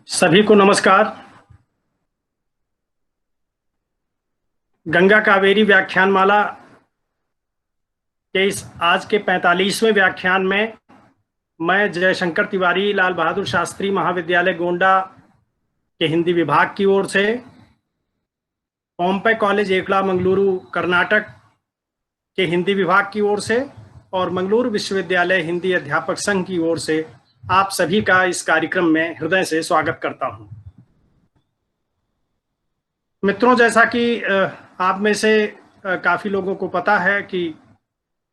सभी को नमस्कार। गंगा कावेरी व्याख्यानमाला के इस आज के 45वें व्याख्यान में मैं जयशंकर तिवारी लाल बहादुर शास्त्री महाविद्यालय गोंडा के हिंदी विभाग की ओर से, पोम्पई कॉलेज एकड़ा मंगलुरु कर्नाटक के हिंदी विभाग की ओर से और मंगलुरु विश्वविद्यालय हिंदी अध्यापक संघ की ओर से आप सभी का इस कार्यक्रम में हृदय से स्वागत करता हूं। मित्रों, जैसा कि आप में से काफी लोगों को पता है कि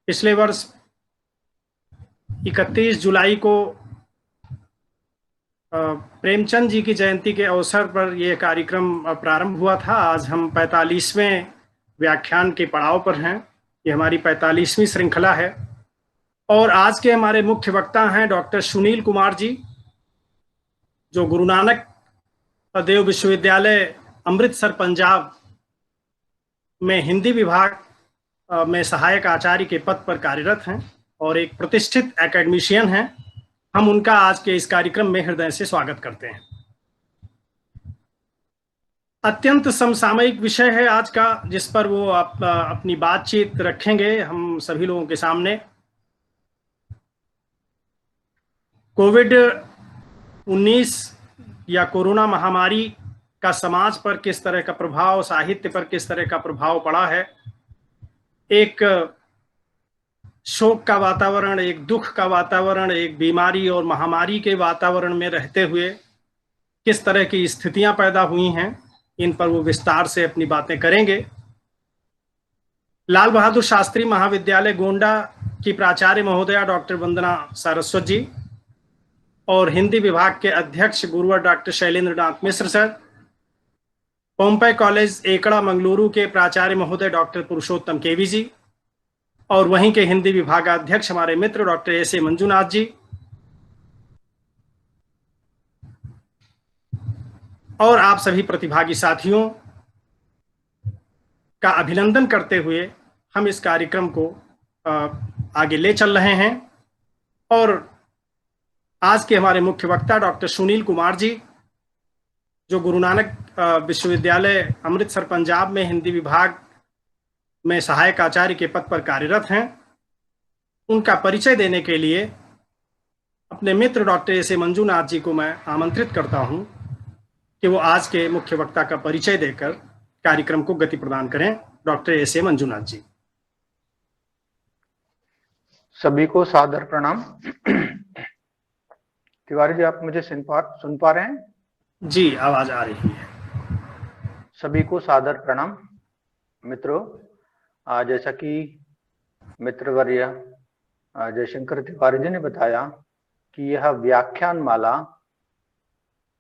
पिछले वर्ष 31 जुलाई को प्रेमचंद जी की जयंती के अवसर पर यह कार्यक्रम प्रारंभ हुआ था। आज हम 45वें व्याख्यान के पड़ाव पर हैं। ये हमारी 45वीं श्रृंखला है और आज के हमारे मुख्य वक्ता हैं डॉक्टर सुनील कुमार जी, जो गुरु नानक देव विश्वविद्यालय अमृतसर पंजाब में हिंदी विभाग में सहायक आचार्य के पद पर कार्यरत हैं और एक प्रतिष्ठित एकेडमिशियन हैं। हम उनका आज के इस कार्यक्रम में हृदय से स्वागत करते हैं। अत्यंत समसामयिक विषय है आज का, जिस पर वो अपनी बातचीत रखेंगे हम सभी लोगों के सामने। कोविड-19 या कोरोना महामारी का समाज पर किस तरह का प्रभाव, साहित्य पर किस तरह का प्रभाव पड़ा है, एक शोक का वातावरण, एक दुख का वातावरण, एक बीमारी और महामारी के वातावरण में रहते हुए किस तरह की स्थितियां पैदा हुई हैं, इन पर वो विस्तार से अपनी बातें करेंगे। लाल बहादुर शास्त्री महाविद्यालय गोंडा की प्राचार्य महोदया डॉक्टर वंदना सारस्वत जी और हिंदी विभाग के अध्यक्ष गुरुवर डॉक्टर शैलेंद्र नाथ मिश्र सर, पोम्पई कॉलेज एकड़ा मंगलुरु के प्राचार्य महोदय डॉक्टर पुरुषोत्तम केवी जी और वहीं के हिंदी विभागाध्यक्ष हमारे मित्र डॉक्टर एस.ए. मंजुनाथ जी, और आप सभी प्रतिभागी साथियों का अभिनंदन करते हुए हम इस कार्यक्रम को आगे ले चल रहे हैं। और आज के हमारे मुख्य वक्ता डॉक्टर सुनील कुमार जी, जो गुरु नानक विश्वविद्यालय अमृतसर पंजाब में हिंदी विभाग में सहायक आचार्य के पद पर कार्यरत हैं, उनका परिचय देने के लिए अपने मित्र डॉक्टर एस.ए. मंजुनाथ जी को मैं आमंत्रित करता हूं कि वो आज के मुख्य वक्ता का परिचय देकर कार्यक्रम को गति प्रदान करें। Doctor S A. मंजुनाथ जी। सभी को सादर प्रणाम। तिवारी जी, आप मुझे सुन पा रहे हैं? जी, आवाज आ रही है। सभी को सादर प्रणाम। मित्रों, जैसा कि मित्रवर्य जयशंकर तिवारी जी ने बताया कि यह व्याख्यान माला,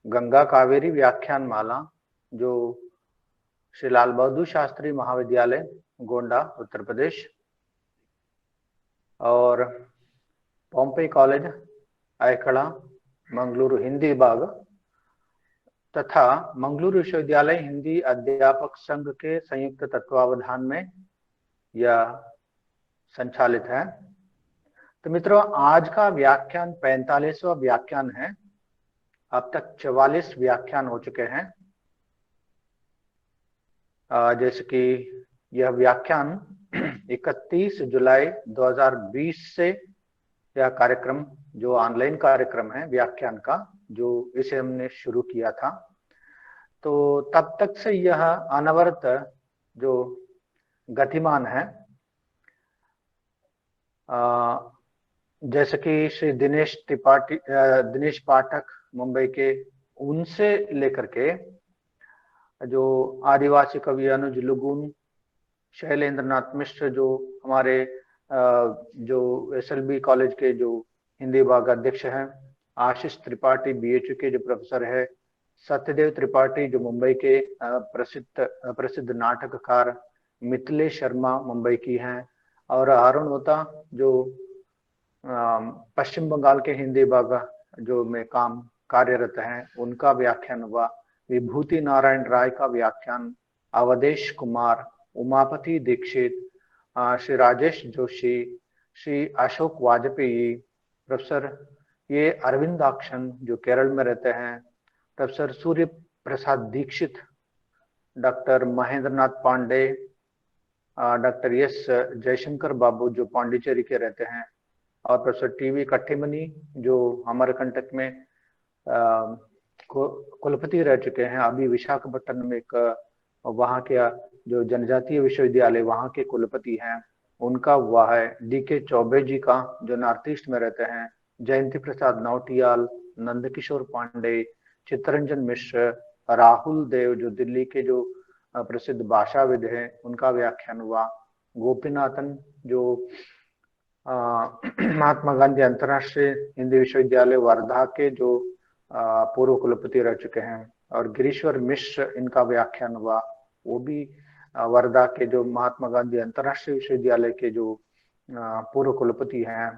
गंगा कावेरी व्याख्यान माला, जो श्री लाल बहादुर शास्त्री महाविद्यालय गोंडा उत्तर प्रदेश और पोम्पई कॉलेज एकड़ा मंगलुरु हिंदी विभाग तथा मंगलुरु विश्वविद्यालय हिंदी अध्यापक संघ के संयुक्त तत्वावधान में यह संचालित है। तो मित्रों, आज का व्याख्यान 45वां व्याख्यान है। अब तक 44 व्याख्यान हो चुके हैं। जैसे कि यह व्याख्यान 31 जुलाई 2020 से यह कार्यक्रम, जो ऑनलाइन कार्यक्रम है व्याख्यान का, जो इसे हमने शुरू किया था, तो तब तक से यह अनवरत जो गतिमान है। जैसे कि श्री दिनेश पाठक मुंबई के, उनसे लेकर के जो आदिवासी कवि अनुज लुगुन, शैलेंद्र नाथ मिश्र जो हमारे जो SLB कॉलेज के जो हिंदी विभाग अध्यक्ष हैं, आशीष त्रिपाठी BHU के जो प्रोफेसर है, सत्यदेव त्रिपाठी जो मुंबई के प्रसिद्ध नाटककार, मिथिलेश शर्मा मुंबई की हैं, और अरुण ओता जो पश्चिम बंगाल के हिंदी विभाग जो में कार्यरत हैं, उनका व्याख्यान हुआ। विभूति नारायण राय का व्याख्यान, अवधेश कुमार, उमापति दीक्षित, श्री राजेश जोशी, श्री अशोक वाजपेयी, प्रोफेसर ये अरविंदाक्षन जो केरल में रहते हैं, professor Surya Prasad Dixit, doctor Mahendra Nath Pandey, doctor S Jaishankar बाबू जो पांडिचेरी के रहते हैं, और प्रोफेसर टीवी कट्टीमनी जो अमरकंटक में कुलपति रह चुके हैं, अभी विशाखापट्टनम में एक वहाँ के जो जनजातीय विश्वविद्यालय वहाँ के कुलपति हैं, उनका हुआ है। डीके चौबे जी का जो नॉर्थ ईस्ट में रहते हैं, जयंती प्रसाद नौटियाल, नंदकिशोर पांडे, चित्तरंजन मिश्र, राहुल देव जो दिल्ली के जो प्रसिद्ध भाषाविद हैं, उनका व्याख्यान हुआ। गोपीनाथन जो महात्मा गांधी अंतर्राष्ट्रीय हिंदी विश्वविद्यालय वर्धा के जो पूर्व कुलपति रह चुके हैं, और गिरीश्वर मिश्र इनका व्याख्यान हुआ, वो भी वर्धा के जो महात्मा गांधी अंतर्राष्ट्रीय विश्वविद्यालय के जो पूर्व कुलपति हैं।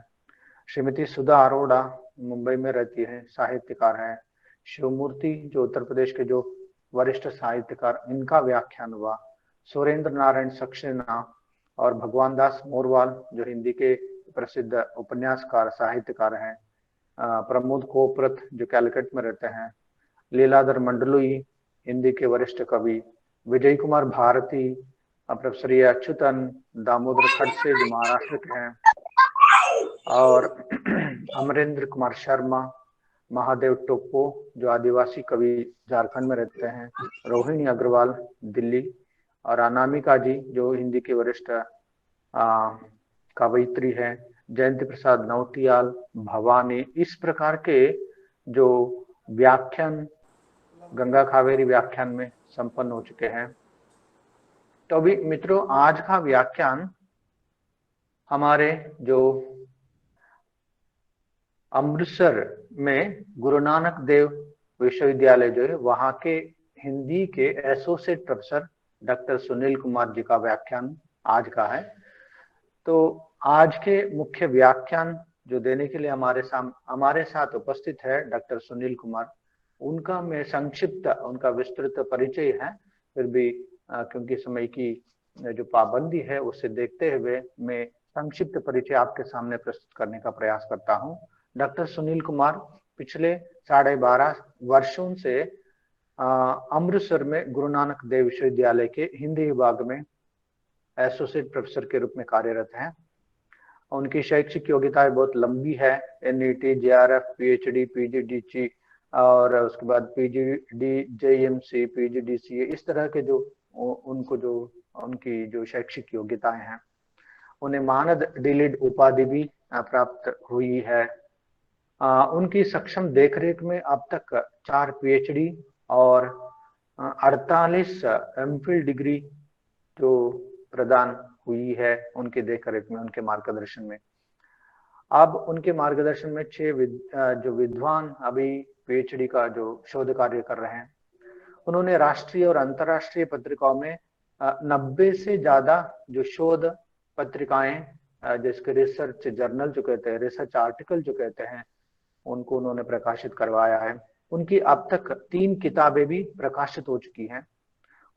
श्रीमती सुधा अरोड़ा मुंबई में रहती है, साहित्यकार हैं। शिवमूर्ति जो उत्तर प्रदेश के जो वरिष्ठ साहित्यकार, इनका व्याख्यान हुआ। सुरेंद्र नारायण सक्सेना और भगवान दास मोरवाल जो हिंदी के प्रसिद्ध उपन्यासकार साहित्यकार हैं। प्रमोद कोपरथ जो कैलकट में रहते हैं। लीलाधर मंडलोई हिंदी के वरिष्ठ कवि। विजय कुमार भारती, प्रोफेसर अच्युतन, दामोदर खड़से जो महाराष्ट्र के हैं, और अमरेंद्र कुमार शर्मा, महादेव टोप्पो जो आदिवासी कवि झारखंड में रहते हैं, रोहिणी अग्रवाल दिल्ली, और अनामिका जी जो हिंदी के वरिष्ठ कवयित्री है, जयंती प्रसाद नौटियाल, भवानी। इस प्रकार के जो व्याख्यान गंगा कावेरी व्याख्यान में संपन्न हो चुके हैं। तो अभी मित्रों, आज का व्याख्यान हमारे जो अमृतसर में गुरु नानक देव विश्वविद्यालय जो है, वहां के हिंदी के associate professor doctor Sunil Kumar ji का व्याख्यान आज का है। तो आज के मुख्य व्याख्यान जो देने के लिए हमारे साथ उपस्थित है डॉक्टर सुनील कुमार। उनका मैं संक्षिप्त, उनका विस्तृत परिचय है, फिर भी क्योंकि समय की जो पाबंदी है उससे देखते हुए मैं संक्षिप्त परिचय आपके सामने प्रस्तुत करने का प्रयास करता हूं। डॉक्टर सुनील कुमार पिछले 12.5 वर्षों से अमृतसर में गुरु नानक देव विश्वविद्यालय के हिंदी विभाग में एसोसिएट प्रोफेसर के रूप में कार्यरत हैं। उनकी शैक्षिक योग्यताएं बहुत लंबी है, एनईटी, जेआरएफ, पीएचडी, पीजीडीसी, और उसके बाद पीजीडी, जेएमसी, पीजीडीसीए, इस तरह के जो उनकी जो शैक्षिक योग्यताएं हैं। उन्हें मानद डीलिट उपाधि भी प्राप्त हुई है। उनकी सक्षम देखरेख में अब तक 4 पीएचडी और 48 एमफिल डिग्री जो प्रदान हुई है उनके देखरेख में, उनके मार्गदर्शन में। अब उनके मार्गदर्शन में 6 जो विद्वान अभी पीएचडी का जो शोध कार्य कर रहे हैं। उन्होंने राष्ट्रीय और अंतर्राष्ट्रीय पत्रिकाओं में 90 से ज्यादा जो शोध पत्रिकाएं, जिसके रिसर्च जर्नल जो कहते हैं, रिसर्च आर्टिकल जो कहते हैं, उनको उन्होंने प्रकाशित करवाया है। उनकी अब तक 3 किताबें भी प्रकाशित हो चुकी हैं।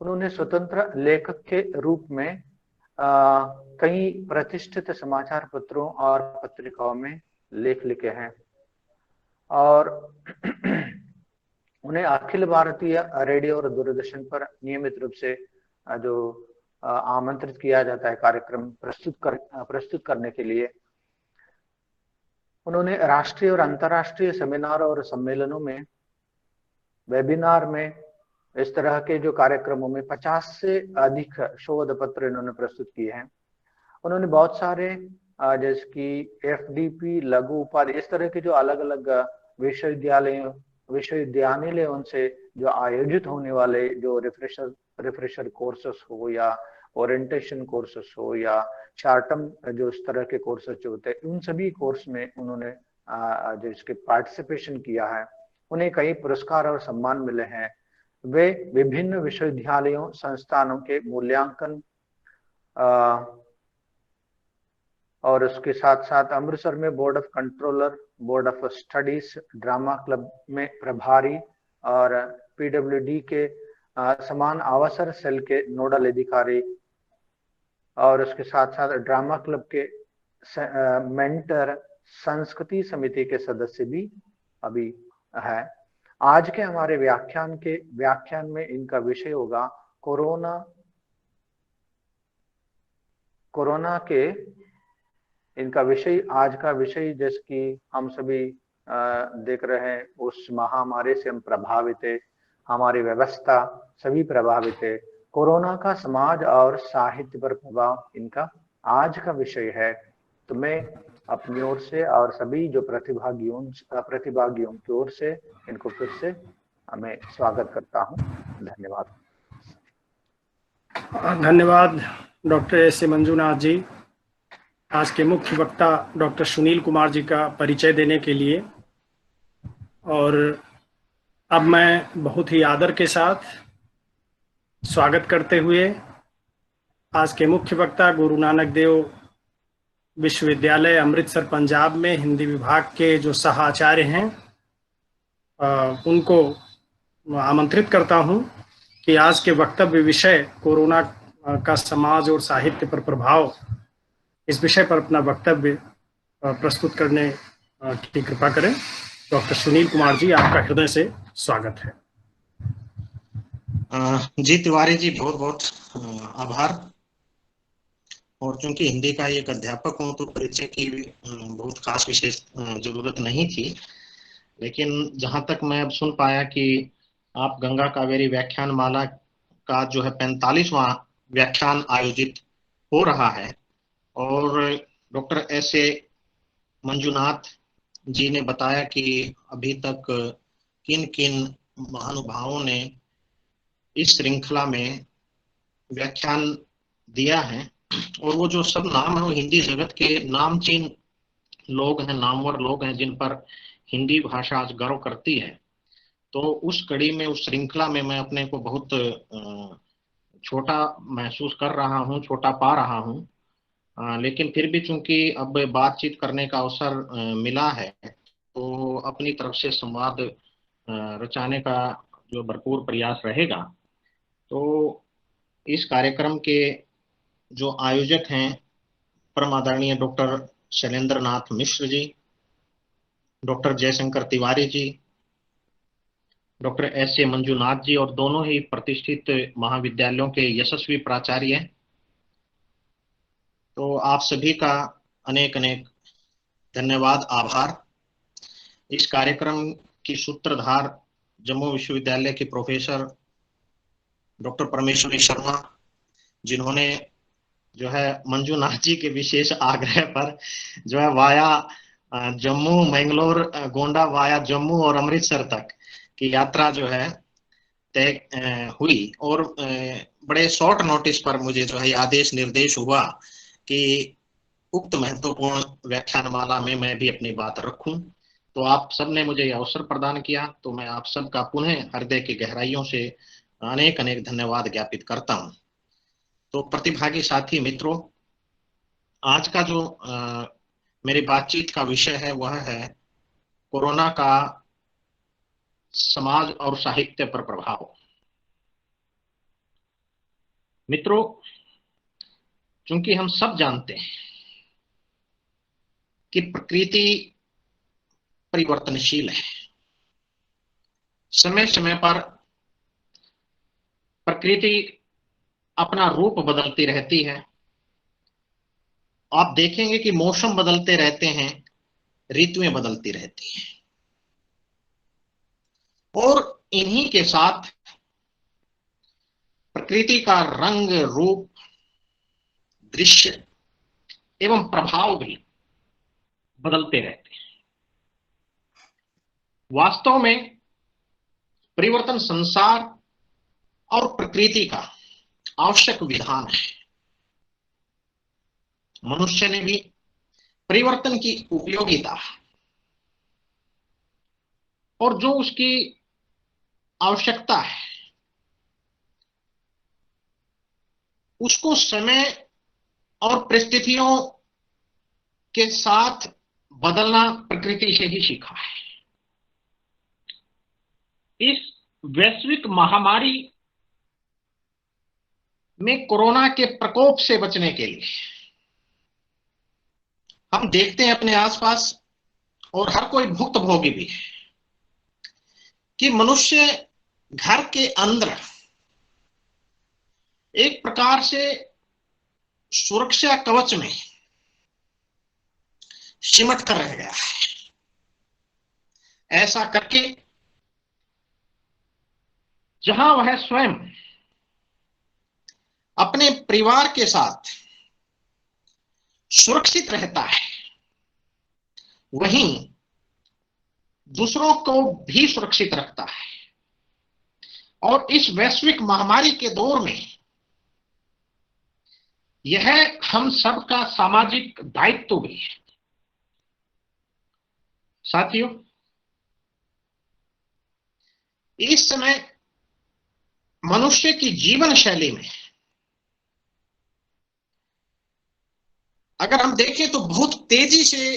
उन्होंने स्वतंत्र लेखक के रूप में कई प्रतिष्ठित समाचार पत्रों और पत्रिकाओं में लेख लिखे हैं, और उन्हें अखिल भारतीय रेडियो और दूरदर्शन पर नियमित रूप से जो आमंत्रित किया जाता है कार्यक्रम प्रस्तुत करने के लिए। उन्होंने राष्ट्रीय और अंतर्राष्ट्रीय सेमिनार और सम्मेलनों में, वेबिनार में, इस तरह के जो कार्यक्रमों में 50 से अधिक शोध पत्र इन्होंने प्रस्तुत किए हैं। उन्होंने बहुत सारे जैसे कि एफडीपी, लघु उपाधि, इस तरह के जो अलग अलग विश्वविद्यालयों से जो आयोजित होने वाले जो रिफ्रेशर कोर्सेस हो, या ओरिएंटेशन कोर्सेस हो, या चार्टम जो इस तरह के कोर्सेस जो होते हैं, उन सभी कोर्स में उन्होंने जो इसके पार्टिसिपेशन किया है। उन्हें कई पुरस्कार और सम्मान मिले हैं। वे विभिन्न विश्वविद्यालयों, संस्थानों के मूल्यांकन और उसके साथ साथ अमृतसर में board of controller, board of studies, drama club में प्रभारी, और पीडब्ल्यूडी के समान अवसर सेल के नोडल अधिकारी, और उसके साथ साथ ड्रामा क्लब के मेंटर, संस्कृति समिति के सदस्य भी अभी है। आज के हमारे व्याख्यान में इनका विषय होगा कोरोना के इनका विषय, आज का विषय जैसे कि हम सभी देख रहे हैं, उस महामारी से हम प्रभावित है, हमारी व्यवस्था सभी प्रभावित है। कोरोना का समाज और साहित्य पर प्रभाव इनका आज का विषय है। तो मैं अपनी ओर से और सभी जो प्रतिभागियों की ओर से इनको फिर से मैं स्वागत करता हूं। धन्यवाद। धन्यवाद डॉक्टर एस ए मंजुनाथ जी, आज के मुख्य वक्ता डॉक्टर सुनील कुमार जी का परिचय देने के लिए। और अब मैं बहुत ही आदर के साथ स्वागत करते हुए आज के मुख्य वक्ता गुरु नानक देव विश्वविद्यालय अमृतसर पंजाब में हिंदी विभाग के जो सह आचार्य हैं उनको आमंत्रित करता हूं कि आज के वक्तव्य विषय कोरोना का समाज और साहित्य पर प्रभाव, इस विषय पर अपना वक्तव्य प्रस्तुत करने की कृपा करें। डॉक्टर सुनील कुमार जी, आपका हृदय से स्वागत है। जी तिवारी जी, बहुत बहुत आभार। और चूंकि हिंदी का एक अध्यापक हूं तो परिचय की बहुत खास विशेष जरूरत नहीं थी, लेकिन जहां तक मैं अब सुन पाया कि आप गंगा कावेरी व्याख्यान माला का जो है 45वां व्याख्यान आयोजित हो रहा है, और डॉक्टर एस ए मंजुनाथ जी ने बताया कि अभी तक किन किन महानुभावों ने इस श्रृंखला में व्याख्यान दिया है, और वो जो सब नाम है वो हिंदी जगत के नामचीन लोग हैं, नामवर लोग हैं, जिन पर हिंदी भाषा आज गर्व करती है। तो उस कड़ी में, उस श्रृंखला में मैं अपने को बहुत छोटा महसूस कर रहा हूँ, छोटा पा रहा हूँ। लेकिन फिर भी चूंकि अब बातचीत करने का अवसर मिला है, तो अपनी तरफ से संवाद रचाने का जो भरपूर प्रयास रहेगा। तो इस कार्यक्रम के जो आयोजक हैं परम आदरणीय doctor Shailendra Nath Mishra ji, doctor Jaishankar Tiwari ji, doctor S A Manjunath ji, और दोनों ही प्रतिष्ठित महाविद्यालयों के यशस्वी प्राचार्य हैं। तो आप सभी का अनेक अनेक धन्यवाद, आभार। इस कार्यक्रम की सूत्रधार जम्मू विश्वविद्यालय के प्रोफेसर डॉक्टर परमेश्वरी शर्मा, जिन्होंने जो है मंजुनाथ जी के विशेष आग्रह पर जो है वाया जम्मू, मैंगलोर, गोंडा वाया जम्मू और अमृतसर तक की यात्रा जो है तय हुई, और बड़े शॉर्ट नोटिस पर मुझे जो है आदेश निर्देश हुआ कि उक्त महत्वपूर्ण व्याख्यानमाला में मैं भी अपनी बात रखूं। तो आप सबने मुझे यह अवसर प्रदान किया, तो मैं आप सबका पुनः हृदय की गहराइयों से अनेक अनेक धन्यवाद ज्ञापित करता हूं। तो प्रतिभागी साथी मित्रों, आज का जो मेरी बातचीत का विषय है वह है कोरोना का समाज और साहित्य पर प्रभाव। मित्रों, चूंकि हम सब जानते हैं कि प्रकृति परिवर्तनशील है, समय समय पर प्रकृति अपना रूप बदलती रहती है। आप देखेंगे कि मौसम बदलते रहते हैं, ऋतुएं बदलती रहती हैं, और इन्हीं के साथ प्रकृति का रंग, रूप, दृश्य एवं प्रभाव भी बदलते रहते हैं। वास्तव में परिवर्तन संसार और प्रकृति का आवश्यक विधान है। मनुष्य ने भी परिवर्तन की उपयोगिता और जो उसकी आवश्यकता है उसको समय और परिस्थितियों के साथ बदलना प्रकृति से ही सीखा है। इस वैश्विक महामारी में कोरोना के प्रकोप से बचने के लिए हम देखते हैं अपने आसपास, और हर कोई भुक्तभोगी भी है, कि मनुष्य घर के अंदर एक प्रकार से सुरक्षा कवच में सिमट कर रह गया है। ऐसा करके जहां वह स्वयं अपने परिवार के साथ सुरक्षित रहता है, वहीं दूसरों को भी सुरक्षित रखता है। और इस वैश्विक महामारी के दौर में यह हम सबका सामाजिक दायित्व भी है। साथियों, इस समय मनुष्य की जीवन शैली में अगर हम देखें तो बहुत तेजी से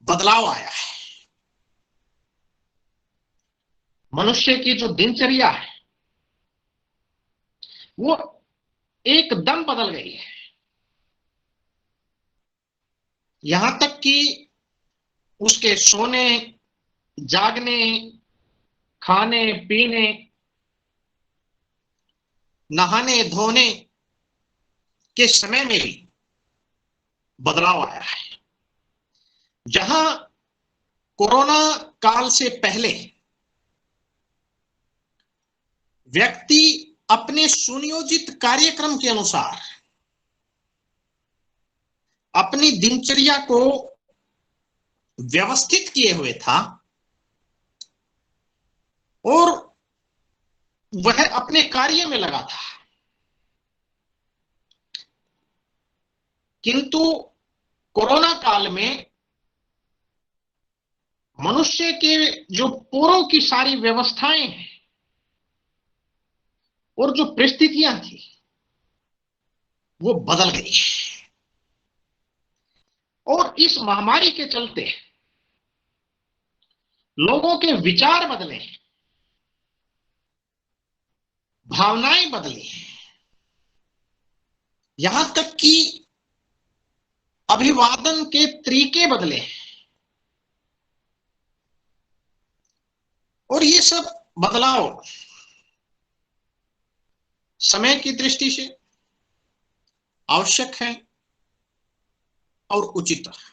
बदलाव आया है। मनुष्य की जो दिनचर्या है वो एकदम बदल गई है। यहां तक कि उसके सोने, जागने, खाने पीने, नहाने धोने के समय में भी बदलाव आया है। जहां कोरोना काल से पहले व्यक्ति अपने सुनियोजित कार्यक्रम के अनुसार अपनी दिनचर्या को व्यवस्थित किए हुए था और वह अपने कार्य में लगा था, किंतु कोरोना काल में मनुष्य के जो पूर्व की सारी व्यवस्थाएं हैं और जो परिस्थितियां थी वो बदल गई। और इस महामारी के चलते लोगों के विचार बदले, भावनाएं बदली, यहां तक कि अभिवादन के तरीके बदले। और ये सब बदलाव समय की दृष्टि से आवश्यक है और उचित है।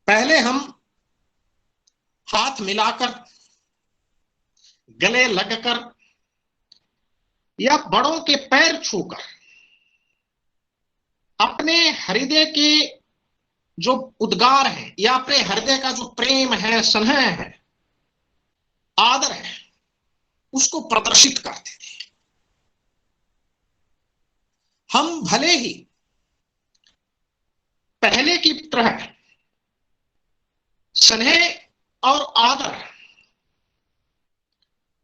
पहले हम हाथ मिलाकर, गले लगकर या बड़ों के पैर छूकर अपने हृदय के जो उद्गार है या अपने हृदय का जो प्रेम है, स्नेह है, आदर है, उसको प्रदर्शित करते थे। हम भले ही पहले की तरह स्नेह और आदर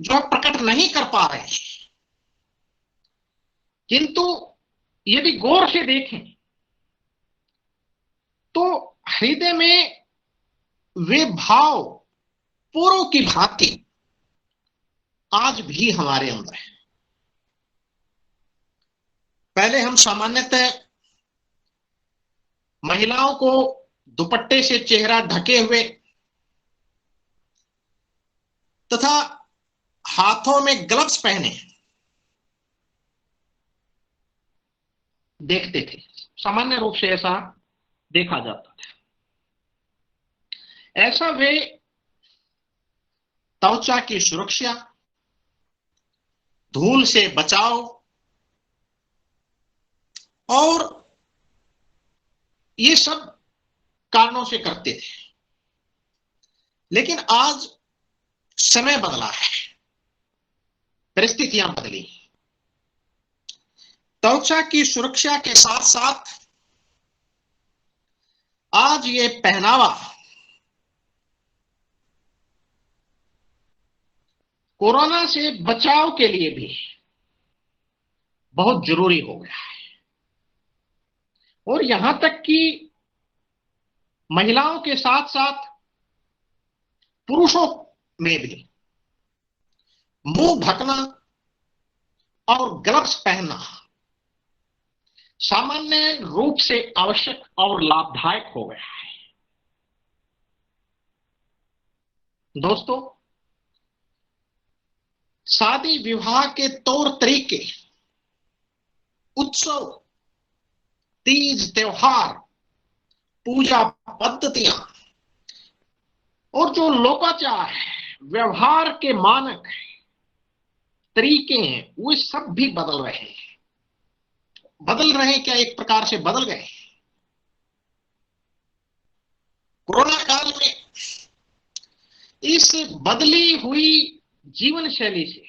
जो प्रकट नहीं कर पा रहे हैं, किंतु यदि गौर से देखें तो हृदय में वे भाव पूर्व की भांति आज भी हमारे अंदर है। पहले हम सामान्यतः महिलाओं को दुपट्टे से चेहरा ढके हुए तथा हाथों में ग्लव्स पहने देखते थे। सामान्य रूप से ऐसा देखा जाता था। ऐसा वे त्वचा की सुरक्षा, धूल से बचाव और ये सब कारणों से करते थे। लेकिन आज समय बदला है, परिस्थितियां बदली। त्वचा की सुरक्षा के साथ साथ आज ये पहनावा कोरोना से बचाव के लिए भी बहुत जरूरी हो गया है। और यहां तक कि महिलाओं के साथ साथ पुरुषों में भी मुंह ढकना और ग्लव्स पहनना सामान्य रूप से आवश्यक और लाभदायक हो गया है। दोस्तों, शादी विवाह के तौर तरीके, उत्सव, तीज त्योहार, पूजा पद्धतियां और जो लोकाचार है, व्यवहार के मानक तरीके हैं, वे सब भी बदल रहे हैं। बदल रहे क्या? एक प्रकार से बदल गए। कोरोना काल में इस बदली हुई जीवन शैली से,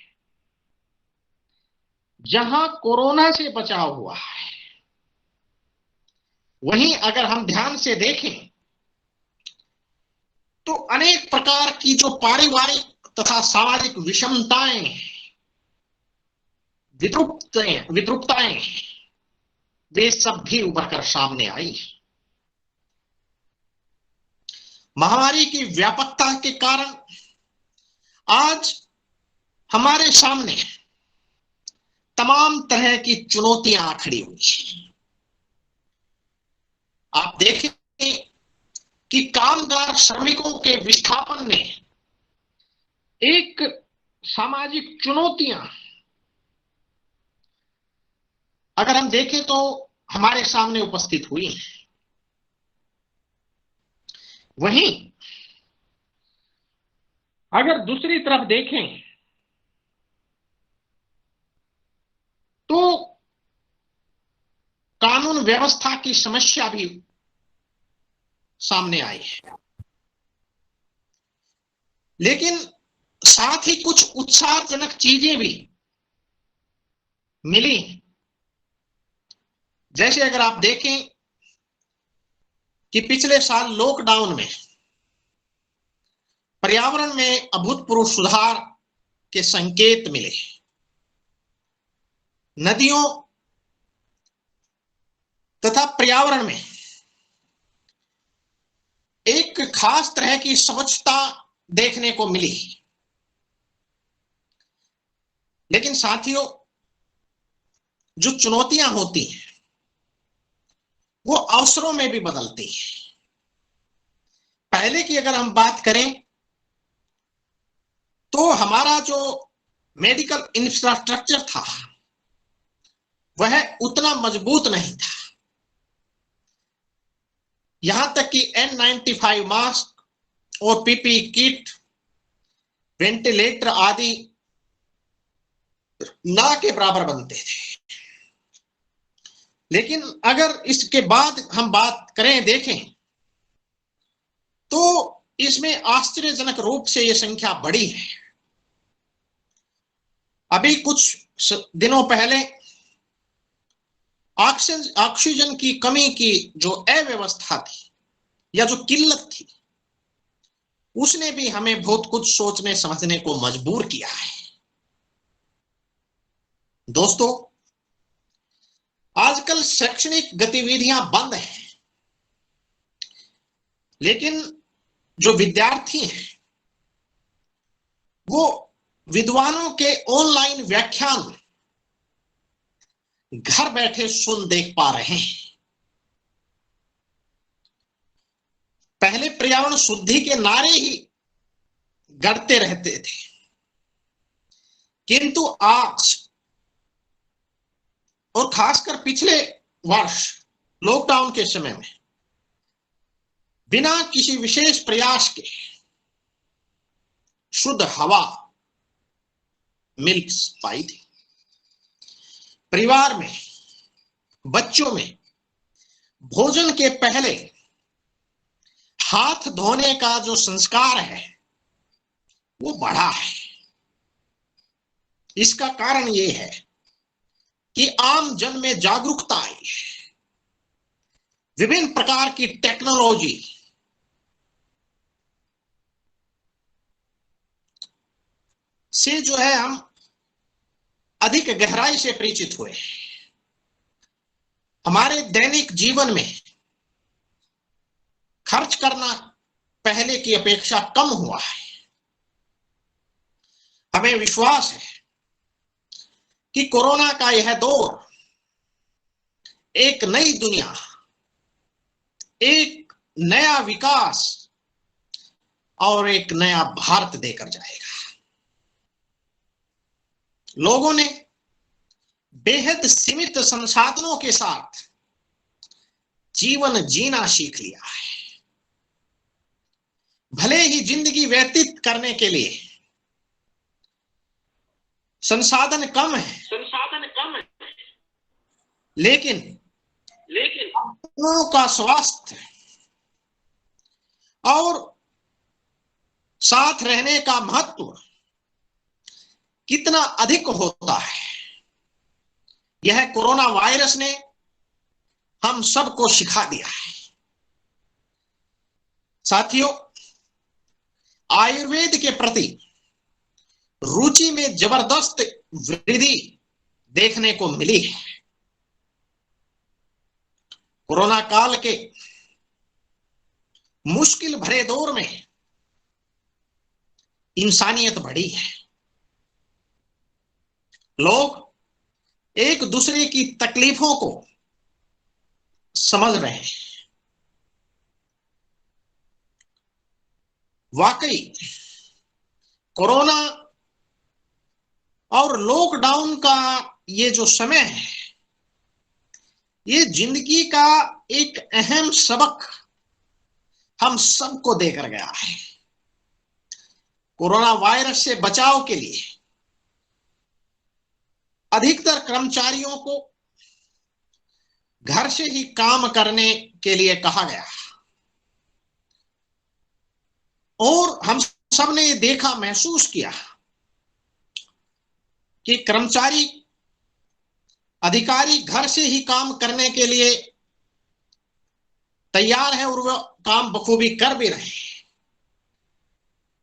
जहां कोरोना से बचाव हुआ है, वहीं अगर हम ध्यान से देखें तो अनेक प्रकार की जो पारिवारिक तथा सामाजिक विषमताएं, विद्रुपताएं, वे सब भी उभर कर सामने आई। महामारी की व्यापकता के कारण आज हमारे सामने तमाम तरह की चुनौतियां खड़ी हुई। आप देखें कि कामगार श्रमिकों के विस्थापन ने एक सामाजिक चुनौतियां अगर हम देखें तो हमारे सामने उपस्थित हुई हैं। वहीं अगर दूसरी तरफ देखें तो कानून व्यवस्था की समस्या भी सामने आई है, लेकिन साथ ही कुछ उत्साहजनक चीजें भी मिली। जैसे अगर आप देखें कि पिछले साल लॉकडाउन में पर्यावरण में अभूतपूर्व सुधार के संकेत मिले। नदियों तथा पर्यावरण में एक खास तरह की स्वच्छता देखने को मिली। लेकिन साथियों, जो चुनौतियां होती हैं वो अवसरों में भी बदलती हैं। पहले की अगर हम बात करें तो हमारा जो मेडिकल इंफ्रास्ट्रक्चर था वह उतना मजबूत नहीं था। यहां तक कि N95 मास्क और पीपीई किट, वेंटिलेटर आदि ना के बराबर बनते थे। लेकिन अगर इसके बाद हम बात करें, देखें तो इसमें आश्चर्यजनक रूप से यह संख्या बढ़ी है। अभी कुछ दिनों पहले ऑक्सीजन की कमी की जो अव्यवस्था थी या जो किल्लत थी, उसने भी हमें बहुत कुछ सोचने समझने को मजबूर किया है। दोस्तों, आजकल शैक्षणिक गतिविधियां बंद हैं, लेकिन जो विद्यार्थी हैं वो विद्वानों के ऑनलाइन व्याख्यान घर बैठे सुन देख पा रहे हैं। पहले पर्यावरण शुद्धि के नारे ही गढ़ते रहते थे, किंतु आज और खासकर पिछले वर्ष लॉकडाउन के समय में बिना किसी विशेष प्रयास के शुद्ध हवा मिल पाई थी। परिवार में, बच्चों में भोजन के पहले हाथ धोने का जो संस्कार है वो बढ़ा है। इसका कारण यह है कि आम जन में जागरूकता आई है। विभिन्न प्रकार की टेक्नोलॉजी से जो है हम अधिक गहराई से परिचित हुए। हमारे दैनिक जीवन में खर्च करना पहले की अपेक्षा कम हुआ है। हमें विश्वास है कि कोरोना का यह दौर एक नई दुनिया, एक नया विकास और एक नया भारत देकर जाएगा। लोगों ने बेहद सीमित संसाधनों के साथ जीवन जीना सीख लिया है। भले ही जिंदगी व्यतीत करने के लिए संसाधन कम है, लेकिन अपनों का स्वास्थ्य और साथ रहने का महत्व कितना अधिक होता है, यह कोरोना वायरस ने हम सबको सिखा दिया है। साथियों, आयुर्वेद के प्रति रुचि में जबरदस्त वृद्धि देखने को मिली है। कोरोना काल के मुश्किल भरे दौर में इंसानियत बढ़ी है। लोग एक दूसरे की तकलीफों को समझ रहे हैं। वाकई कोरोना और लॉकडाउन का ये जो समय है, ये जिंदगी का एक अहम सबक हम सबको देकर गया है। कोरोना वायरस से बचाव के लिए अधिकतर कर्मचारियों को घर से ही काम करने के लिए कहा गया और हम सब ने देखा, महसूस किया कि कर्मचारी, अधिकारी घर से ही काम करने के लिए तैयार है और वह काम बखूबी कर भी रहे हैं।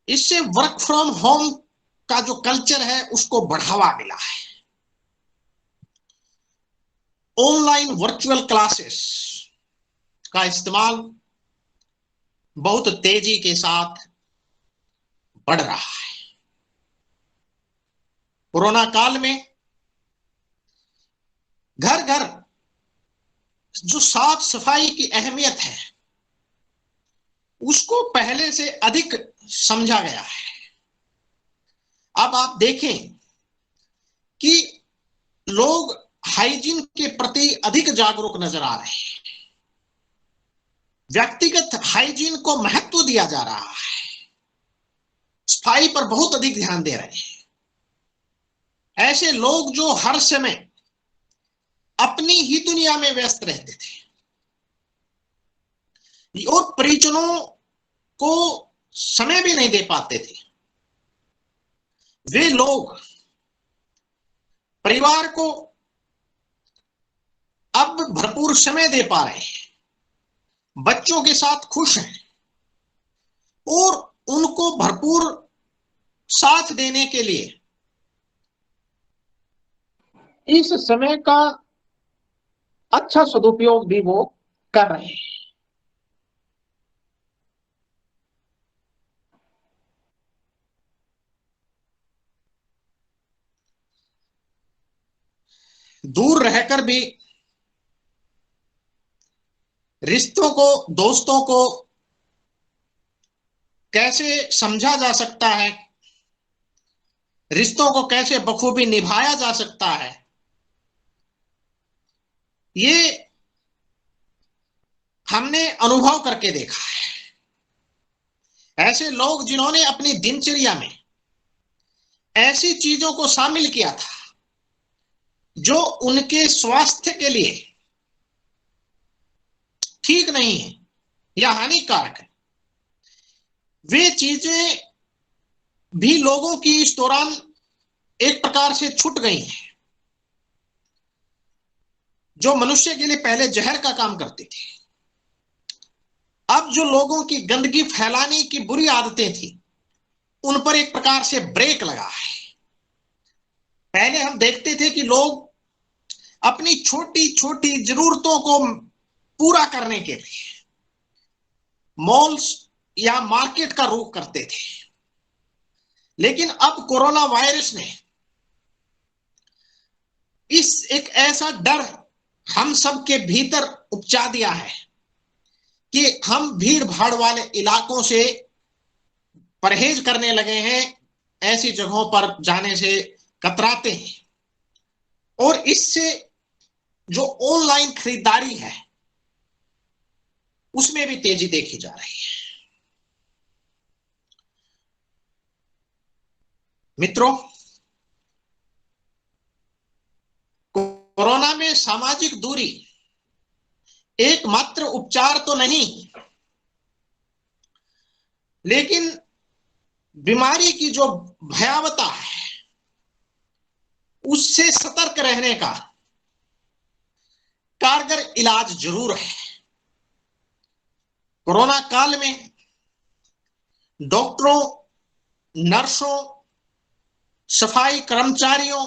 इससे वर्क फ्रॉम होम का जो कल्चर है उसको बढ़ावा मिला है। ऑनलाइन वर्चुअल क्लासेस का इस्तेमाल बहुत तेजी के साथ बढ़ रहा है। कोरोना काल में घर घर जो साफ सफाई की अहमियत है उसको पहले से अधिक समझा गया है। अब आप देखें कि लोग हाइजीन के प्रति अधिक जागरूक नजर आ रहे हैं। व्यक्तिगत हाइजीन को महत्व दिया जा रहा है, सफाई पर बहुत अधिक ध्यान दे रहे हैं। ऐसे लोग जो हर समय अपनी ही दुनिया में व्यस्त रहते थे और परिजनों को समय भी नहीं दे पाते थे, वे लोग परिवार को अब भरपूर समय दे पा रहे हैं, बच्चों के साथ खुश हैं और उनको भरपूर साथ देने के लिए इस समय का अच्छा सदुपयोग भी वो कर रहे हैं। दूर रहकर भी रिश्तों को, दोस्तों को कैसे समझा जा सकता है, रिश्तों को कैसे बखूबी निभाया जा सकता है, ये हमने अनुभव करके देखा है। ऐसे लोग जिन्होंने अपनी दिनचर्या में ऐसी चीजों को शामिल किया था जो उनके स्वास्थ्य के लिए ठीक नहीं है या हानिकारक है, वे चीजें भी लोगों की इस दौरान एक प्रकार से छूट गई हैं। जो मनुष्य के लिए पहले जहर का काम करती थी, अब जो लोगों की गंदगी फैलाने की बुरी आदतें थी उन पर एक प्रकार से ब्रेक लगा है। पहले हम देखते थे कि लोग अपनी छोटी छोटी जरूरतों को पूरा करने के लिए मॉल्स या मार्केट का रुख करते थे, लेकिन अब कोरोना वायरस ने इस एक ऐसा डर हम सब के भीतर उपजा दिया है कि हम भीड़ भाड़ वाले इलाकों से परहेज करने लगे हैं, ऐसी जगहों पर जाने से कतराते हैं। और इससे जो ऑनलाइन खरीदारी है उसमें भी तेजी देखी जा रही है। मित्रों, कोरोना में सामाजिक दूरी एकमात्र उपचार तो नहीं, लेकिन बीमारी की जो भयावता है उससे सतर्क रहने का कारगर इलाज जरूर है। कोरोना काल में डॉक्टरों, नर्सों, सफाई कर्मचारियों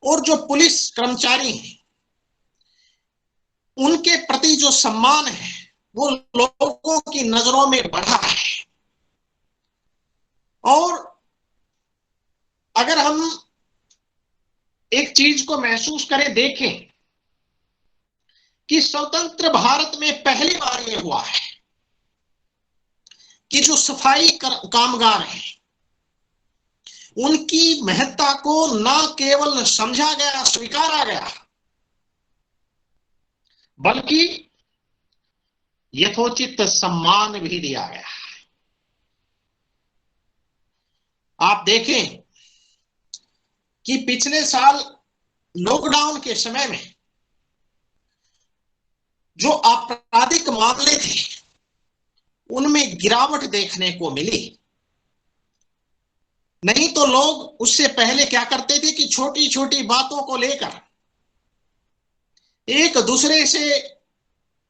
और जो पुलिस कर्मचारी हैं, उनके प्रति जो सम्मान है वो लोगों की नजरों में बढ़ा है। और अगर हम एक चीज को महसूस करें, देखें कि स्वतंत्र भारत में पहली बार यह हुआ है कि जो सफाई कामगार हैं उनकी महत्ता को न केवल समझा गया, स्वीकारा गया, बल्कि यथोचित सम्मान भी दिया गया। आप देखें कि पिछले साल लॉकडाउन के समय में जो आपराधिक मामले थे उनमें गिरावट देखने को मिली। नहीं तो लोग उससे पहले क्या करते थे कि छोटी छोटी बातों को लेकर एक दूसरे से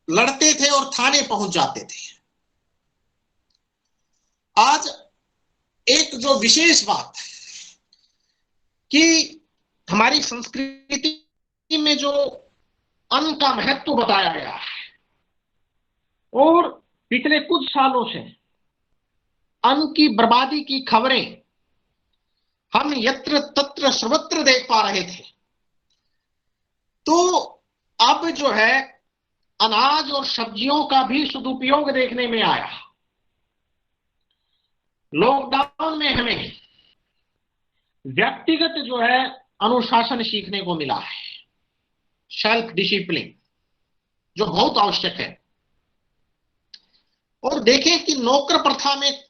लड़ते थे और थाने पहुंच जाते थे। आज एक जो विशेष बात कि हमारी संस्कृति में जो अन्न का महत्व बताया गया है और पिछले कुछ सालों से अन्न की बर्बादी की खबरें हम यत्र तत्र सर्वत्र देख पा रहे थे, तो अब जो है अनाज और सब्जियों का भी सदुपयोग देखने में आया। लॉकडाउन में हमें व्यक्तिगत जो है अनुशासन सीखने को मिला है, सेल्फ डिसिप्लिन, जो बहुत आवश्यक है। और देखें कि नौकर प्रथा में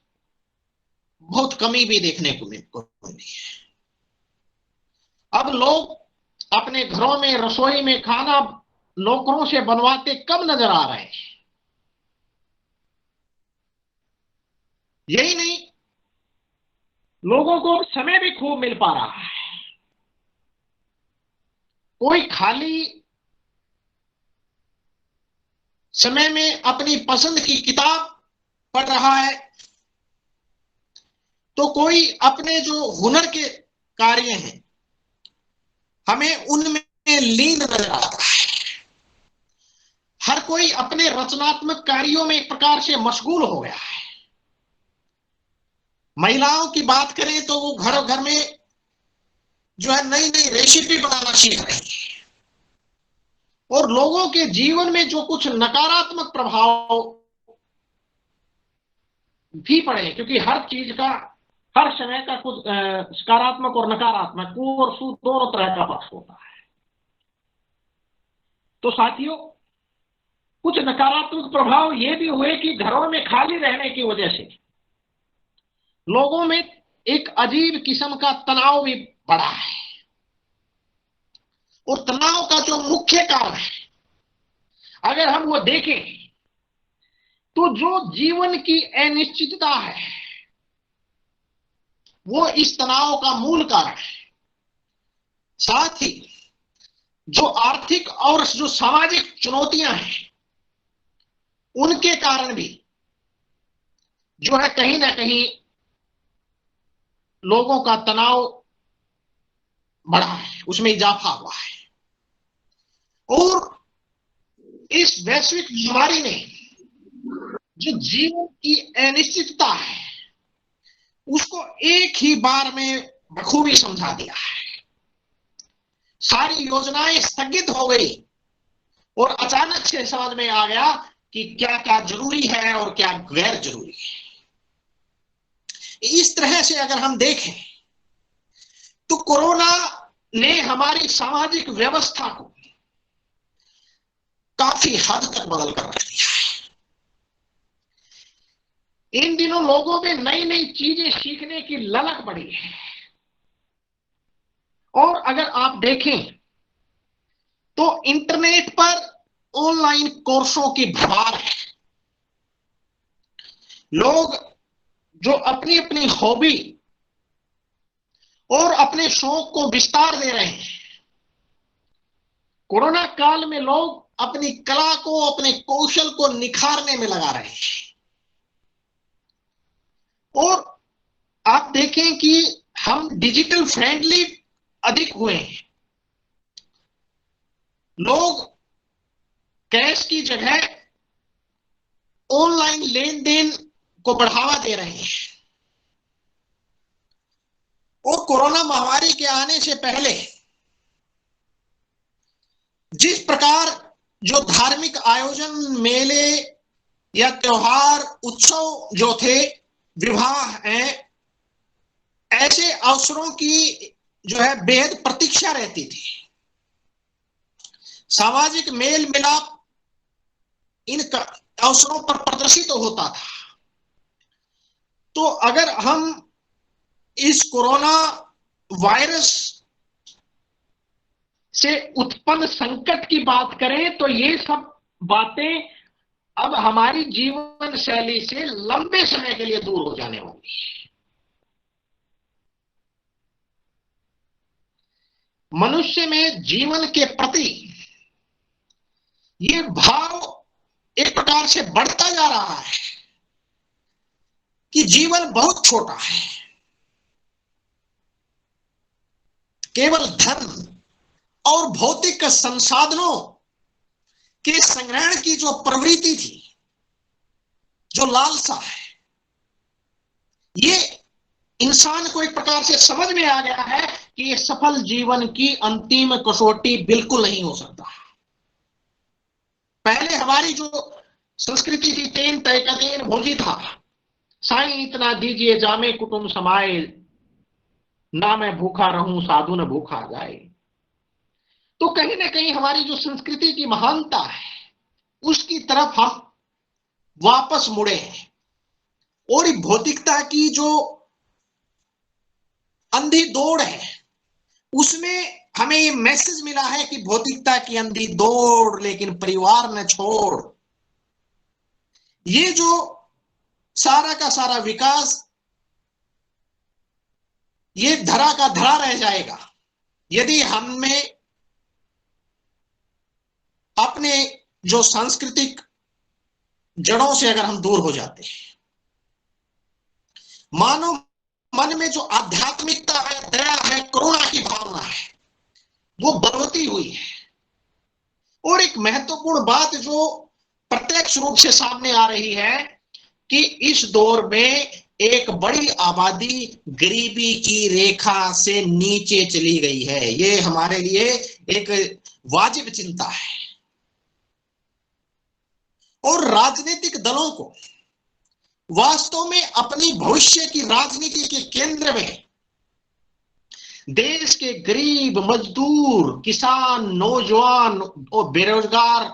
बहुत कमी भी देखने को मिली है। अब लोग अपने घरों में रसोई में खाना नौकरों से बनवाते कम नजर आ रहे हैं। यही नहीं, लोगों को समय भी खूब मिल पा रहा है। कोई खाली समय में अपनी पसंद की किताब पढ़ रहा है, तो कोई अपने जो हुनर के कार्य हैं हमें उनमें लीन नजर आता है। हर कोई अपने रचनात्मक कार्यों में एक प्रकार से मशगूल हो गया है। महिलाओं की बात करें तो वो घर घर में जो है नई नई रेसिपी बनाना सीख रही है। और लोगों के जीवन में जो कुछ नकारात्मक प्रभाव भी पड़े, क्योंकि हर चीज का, हर समय का कुछ सकारात्मक और नकारात्मक, कु और सु दोनों तरह का पक्ष होता है। तो साथियों, कुछ नकारात्मक प्रभाव ये भी हुए कि घरों में खाली रहने की वजह से लोगों में एक अजीब किस्म का तनाव भी बढ़ा है। और तनाव का जो मुख्य कारण है, अगर हम वो देखें तो जो जीवन की अनिश्चितता है वो इस तनाव का मूल कारण है। साथ ही जो आर्थिक और जो सामाजिक चुनौतियां हैं उनके कारण भी जो है कहीं ना कहीं लोगों का तनाव बढ़ा है, उसमें इजाफा हुआ है। और इस वैश्विक महामारी ने जो जीवन की अनिश्चितता है उसको एक ही बार में बखूबी समझा दिया है। सारी योजनाएं स्थगित हो गई और अचानक से समझ में आ गया कि क्या क्या जरूरी है और क्या गैर जरूरी है। इस तरह से अगर हम देखें तो कोरोना ने हमारी सामाजिक व्यवस्था को काफी हद तक बदल कर रख दिया है। इन दिनों लोगों में नई नई चीजें सीखने की ललक बढ़ी है, और अगर आप देखें तो इंटरनेट पर ऑनलाइन कोर्सों की भरमार है। लोग जो अपनी अपनी हॉबी और अपने शौक को विस्तार दे रहे हैं। कोरोना काल में लोग अपनी कला को, अपने कौशल को निखारने में लगा रहे हैं। और आप देखें कि हम डिजिटल फ्रेंडली अधिक हुए हैं। लोग कैश की जगह ऑनलाइन लेन देन को बढ़ावा दे रहे हैं। और कोरोना महामारी के आने से पहले जिस प्रकार जो धार्मिक आयोजन, मेले या त्योहार, उत्सव जो थे, विवाह हैं, ऐसे अवसरों की जो है बेहद प्रतीक्षा रहती थी। सामाजिक मेल मिलाप इन अवसरों पर प्रदर्शित होता था। तो अगर हम इस कोरोना वायरस से उत्पन्न संकट की बात करें तो ये सब बातें अब हमारी जीवन शैली से लंबे समय के लिए दूर हो जाने वाली है। मनुष्य में जीवन के प्रति ये भाव एक प्रकार से बढ़ता जा रहा है कि जीवन बहुत छोटा है। केवल धन और भौतिक संसाधनों के संग्रहण की जो प्रवृत्ति थी, जो लालसा है, ये इंसान को एक प्रकार से समझ में आ गया है कि ये सफल जीवन की अंतिम कसौटी बिल्कुल नहीं हो सकता। पहले हमारी जो संस्कृति थी, तेन तय का तेन भोजी था, साईं इतना दीजिए जामे कुटुंब समाए, ना मैं भूखा रहूं साधु न भूखा जाए। तो कहीं ना कहीं हमारी जो संस्कृति की महानता है उसकी तरफ हम वापस मुड़े हैं। और भौतिकता की जो अंधी दौड़ है उसमें हमें ये मैसेज मिला है कि भौतिकता की अंधी दौड़ लेकिन परिवार न छोड़। ये जो सारा का सारा विकास ये धरा का धरा रह जाएगा यदि हम में अपने जो सांस्कृतिक जड़ों से अगर हम दूर हो जाते हैं। मानव मन में जो आध्यात्मिकता है, दया है, करुणा की भावना है, वो बढ़ती हुई है। और एक महत्वपूर्ण बात जो प्रत्यक्ष रूप से सामने आ रही है कि इस दौर में एक बड़ी आबादी गरीबी की रेखा से नीचे चली गई है। ये हमारे लिए एक वाजिब चिंता है। और राजनीतिक दलों को वास्तव में अपनी भविष्य की राजनीति के केंद्र में देश के गरीब, मजदूर, किसान, नौजवान और बेरोजगार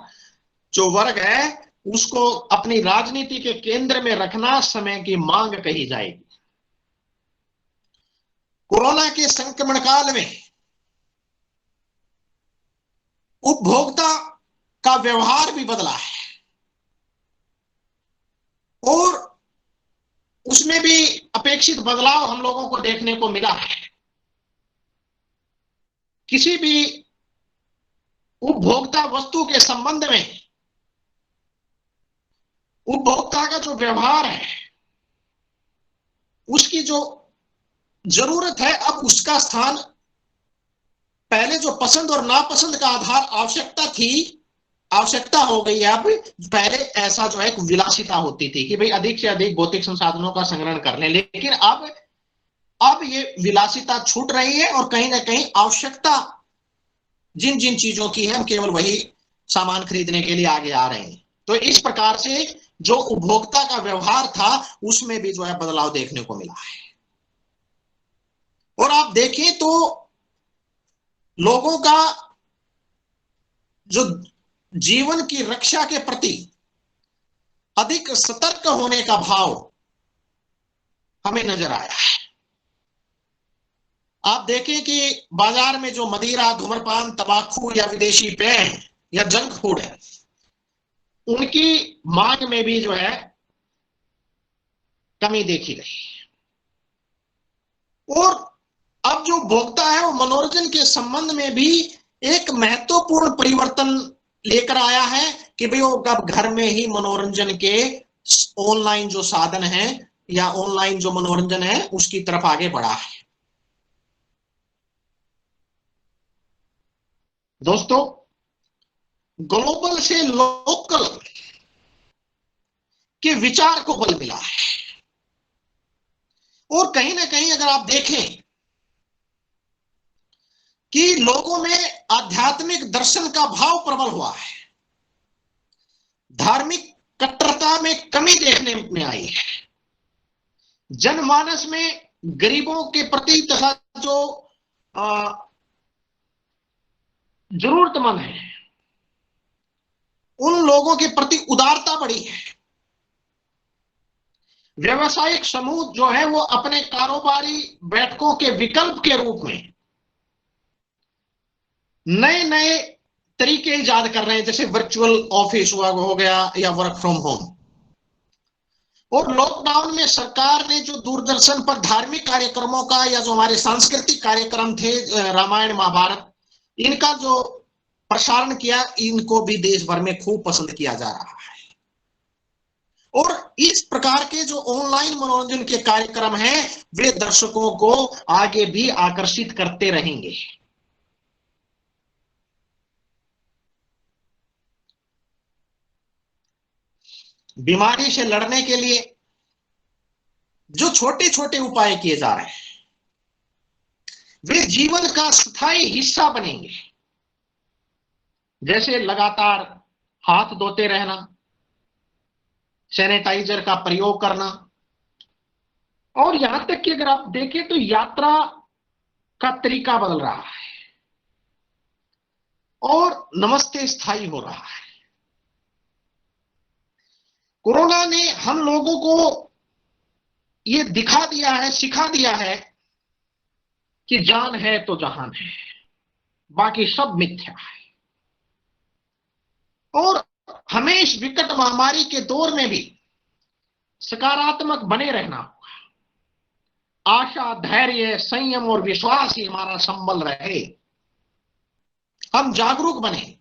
जो वर्ग है उसको अपनी राजनीति के केंद्र में रखना समय की मांग कही जाएगी। कोरोना के संक्रमण काल में उपभोक्ता का व्यवहार भी बदला है और उसमें भी अपेक्षित बदलाव हम लोगों को देखने को मिला है। किसी भी उपभोक्ता वस्तु के संबंध में उपभोक्ता का जो व्यवहार है उसकी जो जरूरत है अब उसका स्थान पहले जो पसंद और नापसंद का आधार आवश्यकता हो गई है। अब पहले ऐसा जो है एक विलासिता होती थी कि भाई अधिक से अधिक भौतिक संसाधनों का संग्रहण कर लें, लेकिन अब ये विलासिता छूट रही है और कहीं ना कहीं आवश्यकता जिन जिन चीजों की है हम केवल वही सामान खरीदने के लिए आगे आ रहे हैं। तो इस प्रकार से जो उपभोक्ता का व्यवहार था उसमें भी जो है बदलाव देखने को मिला है। और आप देखें तो लोगों का जो जीवन की रक्षा के प्रति अधिक सतर्क होने का भाव हमें नजर आया है। आप देखें कि बाजार में जो मदिरा, धूम्रपान, तंबाकू या विदेशी पेय है या जंक फूड है, उनकी मांग में भी जो है कमी देखी गई। और अब जो उपभोक्ता है वो मनोरंजन के संबंध में भी एक महत्वपूर्ण परिवर्तन लेकर आया है कि भाई वो अब घर में ही मनोरंजन के ऑनलाइन जो साधन है या ऑनलाइन जो मनोरंजन है उसकी तरफ आगे बढ़ा है। दोस्तों, ग्लोबल से लोकल के विचार को बल मिला है। और कहीं ना कहीं अगर आप देखें कि लोगों में आध्यात्मिक दर्शन का भाव प्रबल हुआ है, धार्मिक कट्टरता में कमी देखने में आई है, जनमानस में गरीबों के प्रति तथा जो जरूरतमंद है उन लोगों के प्रति उदारता बढ़ी है। व्यवसायिक समूह जो है वो अपने कारोबारी बैठकों के विकल्प के रूप में नए नए तरीके इजाद कर रहे हैं, जैसे वर्चुअल ऑफिस हो गया या वर्क फ्रॉम होम। और लॉकडाउन में सरकार ने जो दूरदर्शन पर धार्मिक कार्यक्रमों का या जो हमारे सांस्कृतिक कार्यक्रम थे, रामायण महाभारत, इनका जो प्रसारण किया, इनको भी देश भर में खूब पसंद किया जा रहा है। और इस प्रकार के जो ऑनलाइन मनोरंजन के कार्यक्रम हैं वे दर्शकों को आगे भी आकर्षित करते रहेंगे। बीमारी से लड़ने के लिए जो छोटे छोटे उपाय किए जा रहे हैं वे जीवन का स्थायी हिस्सा बनेंगे, जैसे लगातार हाथ धोते रहना, सैनिटाइजर का प्रयोग करना, और यहां तक कि अगर आप देखें तो यात्रा का तरीका बदल रहा है और नमस्ते स्थायी हो रहा है। कोरोना ने हम लोगों को ये दिखा दिया है, सिखा दिया है कि जान है तो जहान है, बाकी सब मिथ्या है। और हमें इस विकट महामारी के दौर में भी सकारात्मक बने रहना होगा। आशा, धैर्य, संयम और विश्वास ही हमारा संबल रहे। हम जागरूक बने,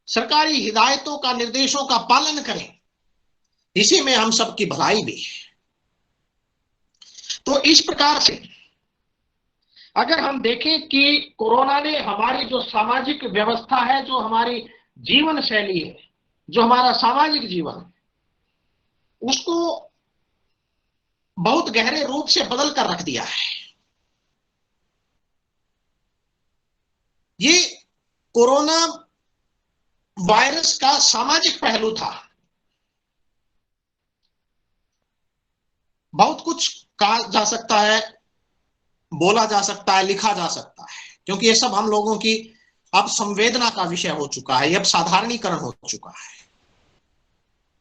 सरकारी हिदायतों का, निर्देशों का पालन करें, इसी में हम सबकी भलाई भी है। तो इस प्रकार से अगर हम देखें कि कोरोना ने हमारी जो सामाजिक व्यवस्था है, जो हमारी जीवन शैली है, जो हमारा सामाजिक जीवन है, उसको बहुत गहरे रूप से बदल कर रख दिया है। ये कोरोना वायरस का सामाजिक पहलू था। बहुत कुछ कहा जा सकता है, बोला जा सकता है, लिखा जा सकता है, क्योंकि ये सब हम लोगों की अब संवेदना का विषय हो चुका है, अब साधारणीकरण हो चुका है।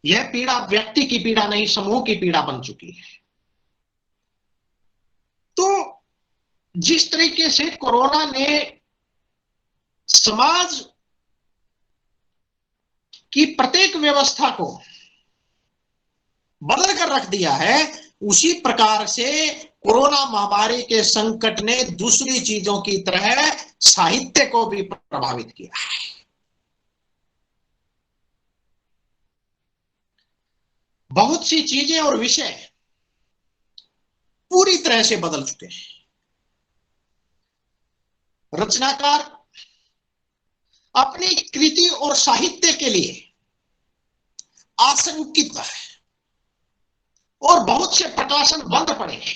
यह पीड़ा व्यक्ति की पीड़ा नहीं, समूह की पीड़ा बन चुकी है। तो जिस तरीके से कोरोना ने समाज की प्रत्येक व्यवस्था को बदल कर रख दिया है, उसी प्रकार से कोरोना महामारी के संकट ने दूसरी चीजों की तरह साहित्य को भी प्रभावित किया है। बहुत सी चीजें और विषय पूरी तरह से बदल चुके हैं। रचनाकार अपनी कृति और साहित्य के लिए आशंकित है और बहुत से प्रकाशन बंद पड़े हैं।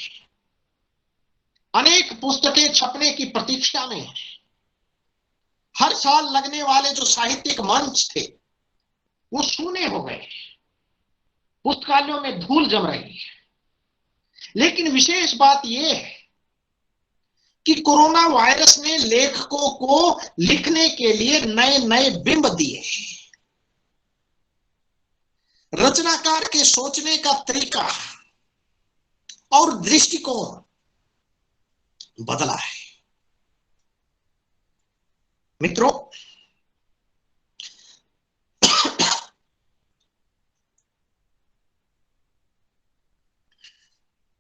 अनेक पुस्तकें छपने की प्रतीक्षा में हैं। हर साल लगने वाले जो साहित्यिक मंच थे वो शून्य हो गए। पुस्तकालयों में धूल जम रही है। लेकिन विशेष बात यह है कि कोरोना वायरस ने लेखकों को लिखने के लिए नए नए बिंब दिए। रचनाकार के सोचने का तरीका और दृष्टिकोण बदला है। मित्रों,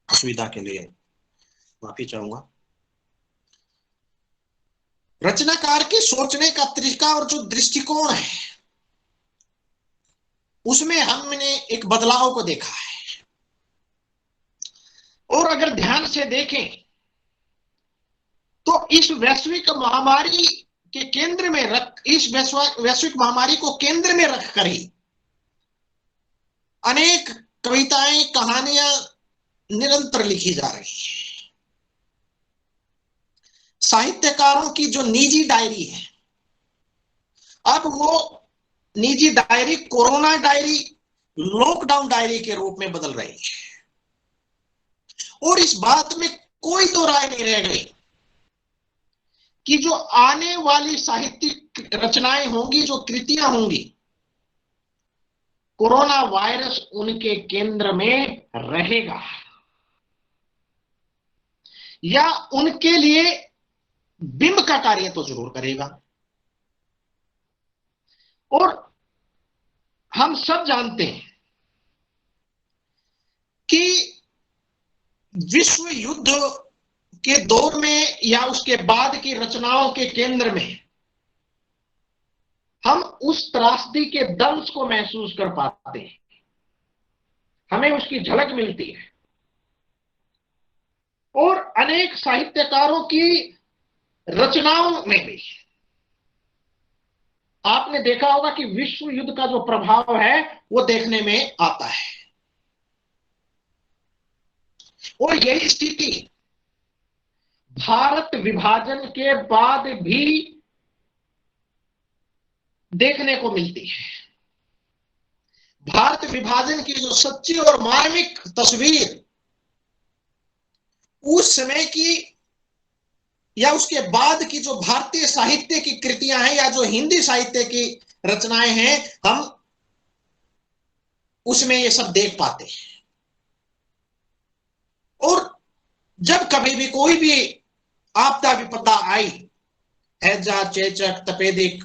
असुविधा के लिए माफी चाहूंगा। रचनाकार के सोचने का तरीका और जो दृष्टिकोण है उसमें हमने एक बदलाव को देखा है। और अगर ध्यान से देखें तो इस वैश्विक महामारी के केंद्र में रख, इस वैश्विक महामारी को केंद्र में रखकर ही अनेक कविताएं, कहानियां निरंतर लिखी जा रही है। साहित्यकारों की जो निजी डायरी है, अब वो निजी diary corona diary, lockdown diary के रूप में बदल रही है। और इस बात में कोई दो राय नहीं रह गई कि जो आने वाली साहित्यिक रचनाएं होंगी, जो कृतियां होंगी, कोरोना वायरस उनके केंद्र में रहेगा या उनके लिए बिंब का कार्य तो जरूर करेगा। और हम सब जानते हैं कि विश्व युद्ध के दौर में या उसके बाद की रचनाओं के केंद्र में हम उस त्रासदी के दंश को महसूस कर पाते हैं, हमें उसकी झलक मिलती है। और अनेक साहित्यकारों की रचनाओं में भी आपने देखा होगा कि विश्व युद्ध का जो प्रभाव है वो देखने में आता है। और यही स्थिति भारत विभाजन के बाद भी देखने को मिलती है। भारत विभाजन की जो सच्ची और मार्मिक तस्वीर उस समय की या उसके बाद की जो भारतीय साहित्य की कृतियां हैं या जो हिंदी साहित्य की रचनाएं हैं, हम उसमें ये सब देख पाते हैं। और जब कभी भी कोई भी आपदा विपदा आई, हैजा, चेचक, तपेदिक,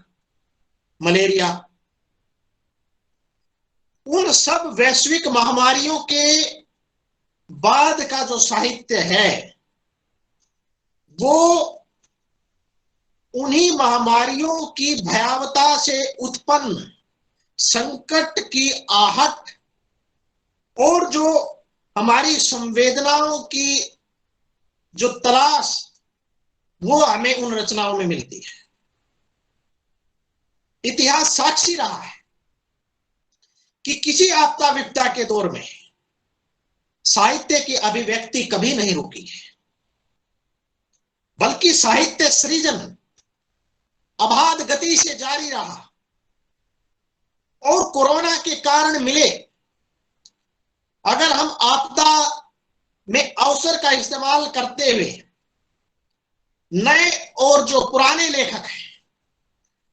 मलेरिया, उन सब वैश्विक महामारियों के बाद का जो साहित्य है वो उन्हीं महामारियों की भयावता से उत्पन्न संकट की आहट और जो हमारी संवेदनाओं की जो तलाश वो हमें उन रचनाओं में मिलती है। इतिहास साक्षी रहा है कि किसी आपदा विपदा के दौर में साहित्य की अभिव्यक्ति कभी नहीं रुकी है, बल्कि साहित्य सृजन अबाध गति से जारी रहा। और कोरोना के कारण मिले अगर हम आपदा में अवसर का इस्तेमाल करते हुए नए और जो पुराने लेखक हैं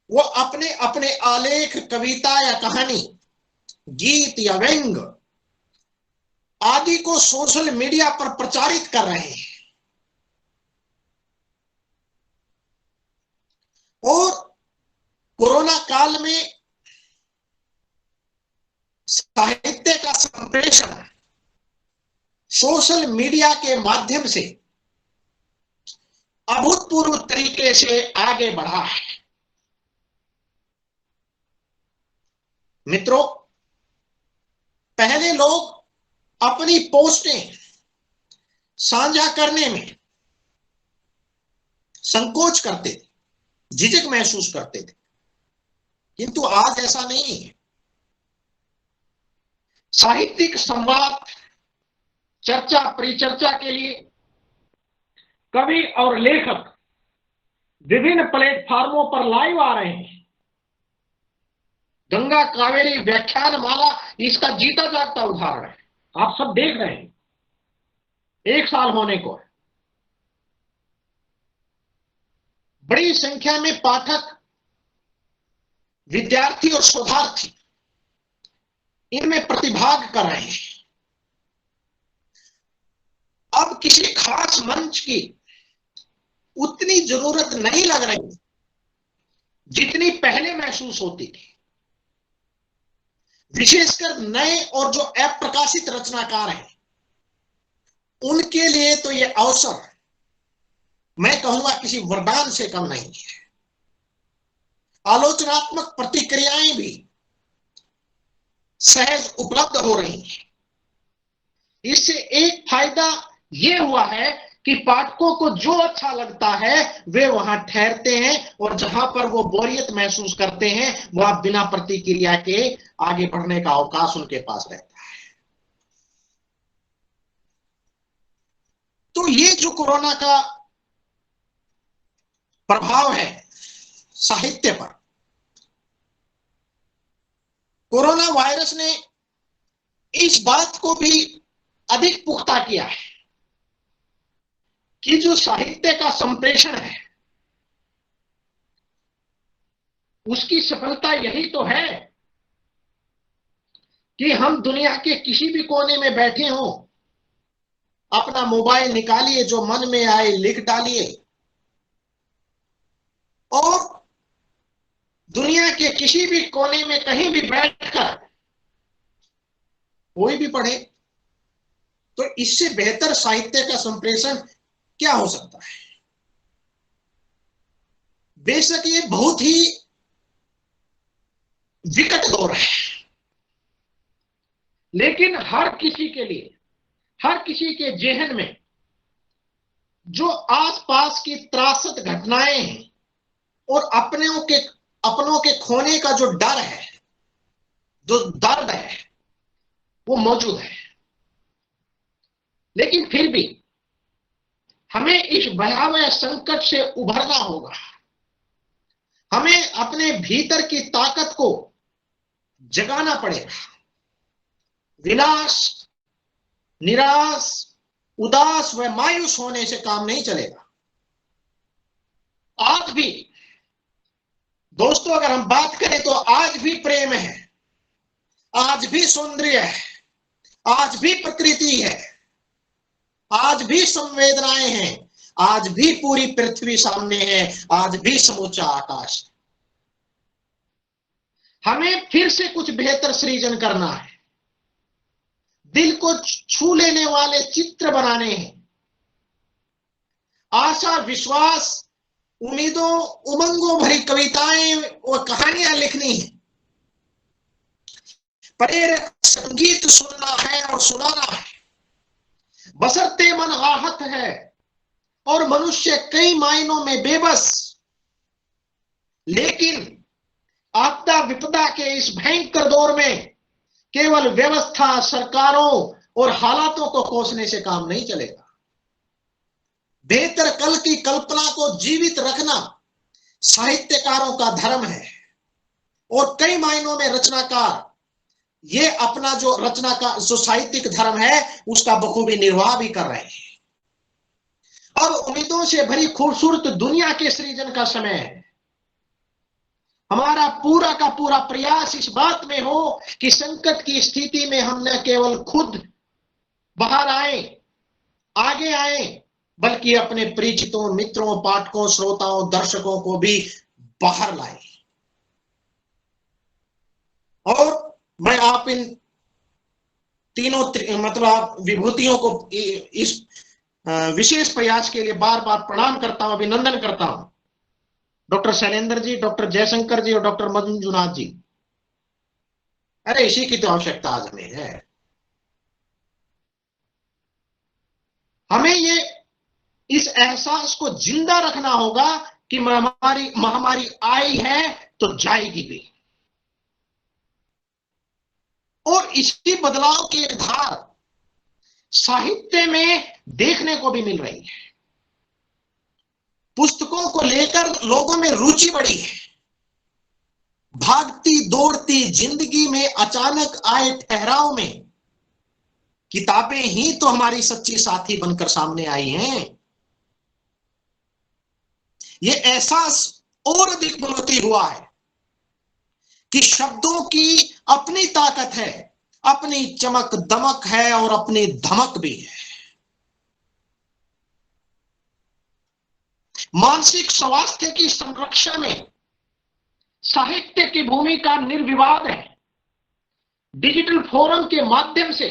वो अपने अपने आलेख, कविता या कहानी, गीत या व्यंग आदि को सोशल मीडिया पर प्रचारित कर रहे हैं। और कोरोना काल में साहित्य का संप्रेषण सोशल मीडिया के माध्यम से अभूतपूर्व तरीके से आगे बढ़ा है। मित्रों, पहले लोग अपनी पोस्टें साझा करने में संकोच करते थे, झिझक महसूस करते थे, किंतु आज ऐसा नहीं है। साहित्यिक संवाद, चर्चा, परिचर्चा के लिए कवि और लेखक विभिन्न प्लेटफार्मों पर लाइव आ रहे हैं। गंगा कावेरी व्याख्यान माला इसका जीता जागता उदाहरण है। आप सब देख रहे हैं, 1 साल होने को है। बड़ी संख्या में पाठक, विद्यार्थी और शोधार्थी इनमें प्रतिभाग कर रहे हैं। अब किसी खास मंच की उतनी जरूरत नहीं लग रही जितनी पहले महसूस होती थी। विशेषकर नए और जो अप्रकाशित रचनाकार हैं, उनके लिए तो यह अवसर, मैं कहूंगा, किसी वरदान से कम नहीं है। आलोचनात्मक प्रतिक्रियाएं भी सहज उपलब्ध हो रही हैं। इससे एक फायदा यह हुआ है कि पाठकों को जो अच्छा लगता है वे वहां ठहरते हैं, और जहां पर वो बोरियत महसूस करते हैं वहां बिना प्रतिक्रिया के आगे बढ़ने का अवकाश उनके पास रहता है। तो ये जो कोरोना का प्रभाव है साहित्य पर, कोरोना वायरस ने इस बात को भी अधिक पुख्ता किया है कि जो साहित्य का संप्रेषण है उसकी सफलता यही तो है कि हम दुनिया के किसी भी कोने में बैठे हों, अपना मोबाइल निकालिए, जो मन में आए लिख डालिए, और दुनिया के किसी भी कोने में कहीं भी बैठकर कोई भी पढ़े। तो इससे बेहतर साहित्य का संप्रेषण क्या हो सकता है। बेशक ये बहुत ही विकट दौर है, लेकिन हर किसी के लिए, हर किसी के जेहन में जो आसपास की त्रासद घटनाएं हैं और अपनों के खोने का जो डर है, जो दर्द है, वो मौजूद है। लेकिन फिर भी हमें इस भयावह संकट से उभरना होगा। हमें अपने भीतर की ताकत को जगाना पड़ेगा। विनाश, निराश, उदास व मायूस होने से काम नहीं चलेगा। आज भी दोस्तों, अगर हम बात करें तो आज भी प्रेम है, आज भी सौंदर्य है, आज भी प्रकृति है, आज भी संवेदनाएं हैं, आज भी पूरी पृथ्वी सामने है, आज भी समूचा आकाश है। हमें फिर से कुछ बेहतर सृजन करना है, दिल को छू लेने वाले चित्र बनाने हैं, आशा, विश्वास, उम्मीदों, उमंगों भरी कविताएं और कहानियां लिखनी है, प्रेरक संगीत सुनना है और सुनाना है। बशर्ते मन आहत है और मनुष्य कई मायनों में बेबस, लेकिन आपदा विपदा के इस भयंकर दौर में केवल व्यवस्था, सरकारों और हालातों को कोसने से काम नहीं चलेगा। बेहतर कल की कल्पना को जीवित रखना साहित्यकारों का धर्म है, और कई मायनों में रचनाकार ये अपना जो रचना का जो साहित्यिक धर्म है उसका बखूबी निर्वाह भी कर रहे हैं। अब उम्मीदों से भरी खूबसूरत दुनिया के सृजन का समय है। हमारा पूरा का पूरा प्रयास इस बात में हो कि संकट की स्थिति में हम न केवल खुद बाहर आए, आगे आए, बल्कि अपने परिचितों, मित्रों, पाठकों, श्रोताओं, दर्शकों को भी बाहर लाए। और मैं आप इन तीनों मतलब विभूतियों को इस विशेष प्रयास के लिए बार बार प्रणाम करता हूं, अभिनंदन करता हूं। डॉक्टर शैलेंद्र जी, डॉक्टर जयशंकर जी और डॉक्टर मंजुनाथ जी। अरे इसी की तो आवश्यकता आज हमें है। हमें ये इस एहसास को जिंदा रखना होगा कि महामारी आई है तो जाएगी भी, और इसी बदलाव की एक धार साहित्य में देखने को भी मिल रही है। पुस्तकों को लेकर लोगों में रुचि बढ़ी है, भागती दौड़ती जिंदगी में अचानक आए ठहराव में किताबें ही तो हमारी सच्ची साथी बनकर सामने आई हैं। ये एहसास और अधिक बलवती हुआ है कि शब्दों की अपनी ताकत है, अपनी चमक दमक है और अपनी धमक भी है। मानसिक स्वास्थ्य की संरक्षण में साहित्य की भूमिका निर्विवाद है। डिजिटल फोरम के माध्यम से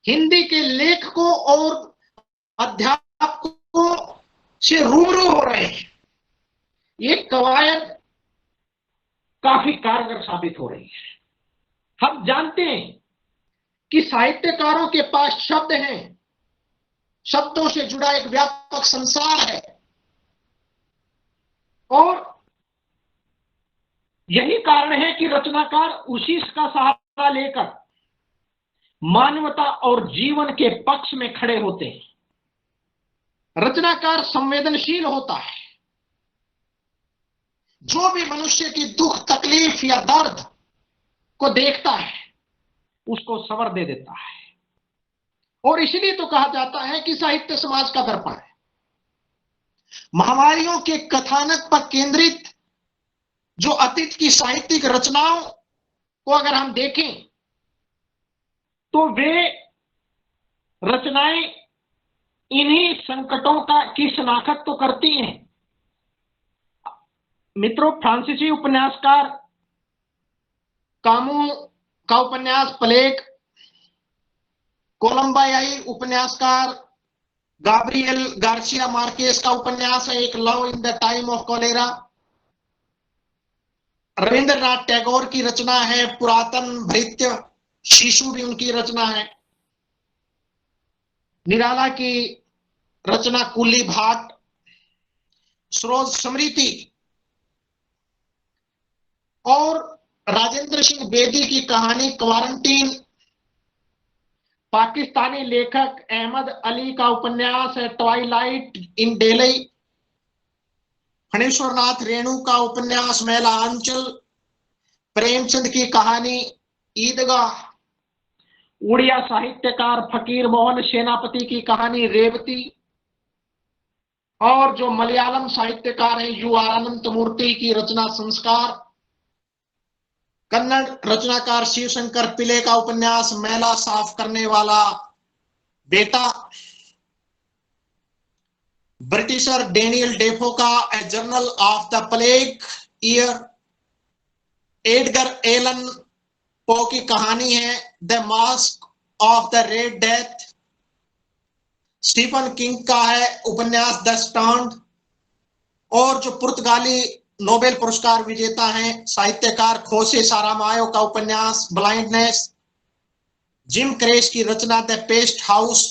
हिंदी के लेखकों और अध्यापकों से रूबरू हो रहे हैं। ये कवायद काफी कारगर साबित हो रही है। हम जानते हैं कि साहित्यकारों के पास शब्द हैं, शब्दों से जुड़ा एक व्यापक संसार है और यही कारण है कि रचनाकार उसी का सहारा लेकर मानवता और जीवन के पक्ष में खड़े होते हैं। रचनाकार संवेदनशील होता है। जो भी मनुष्य की दुख तकलीफ या दर्द को देखता है उसको सवर दे देता है और इसलिए तो कहा जाता है कि साहित्य समाज का दर्पण है। महामारियों के कथानक पर केंद्रित जो अतीत की साहित्यिक रचनाओं को अगर हम देखें तो वे रचनाएं इन्हीं संकटों की शनाख्त तो करती हैं। मित्रों, फ्रांसीसी उपन्यासकार कामू का उपन्यास प्लेग, कोलंबियाई उपन्यासकार गाब्रिएल गार्सिया मार्केस का उपन्यास है एक love in the time of cholera, Rabindranath Tagore की रचना है पुरातन भृत्य शिशु भी उनकी रचना है, निराला की रचना कुली भाट, सरोज स्मृति और राजेंद्र सिंह बेदी की कहानी क्वारंटीन, पाकिस्तानी लेखक अहमद अली का उपन्यास है ट्वाइलाइट इन दिल्ली, फणेश्वरनाथ रेणु का उपन्यास मैला अंचल, प्रेमचंद की कहानी ईदगाह, उड़िया साहित्यकार फकीर मोहन सेनापति की कहानी रेवती और जो मलयालम साहित्यकार है यू आर अनंत मूर्ति की रचना संस्कार, कन्नड़ रचनाकार शिवशंकर पिले का उपन्यास मैला साफ करने वाला बेटा, ब्रिटिशर डेनियल डेफो का a journal of the plague year, Edgar Allan Poe की कहानी है the mask of the red death, Stephen King का है उपन्यास द स्टैंड और जो पुर्तगाली नोबेल पुरस्कार विजेता हैं साहित्यकार खोसे सारामायो का उपन्यास ब्लाइंडनेस, जिम क्रेस की रचना द पेस्ट हाउस।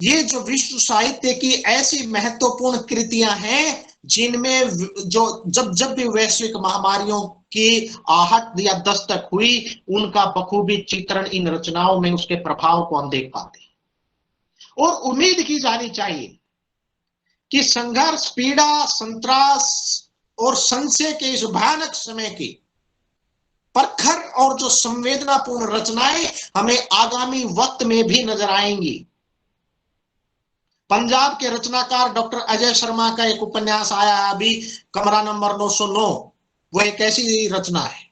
ये जो विश्व साहित्य की ऐसी महत्वपूर्ण कृतियां हैं जिनमें जो जब भी वैश्विक महामारियों की आहट या दस्तक हुई उनका बखूबी चित्रण इन रचनाओं में उसके प्रभाव को हम देख पाते हैं। और उम्मीद की जानी चाहिए कि संघर्ष, पीड़ा, संत्रास और संशय के इस भयानक समय की प्रखर और जो संवेदनापूर्ण रचनाएं हमें आगामी वक्त में भी नजर आएंगी। पंजाब के रचनाकार डॉक्टर अजय शर्मा का एक उपन्यास आया है अभी, कमरा नंबर 909, वो एक ऐसी रचना है,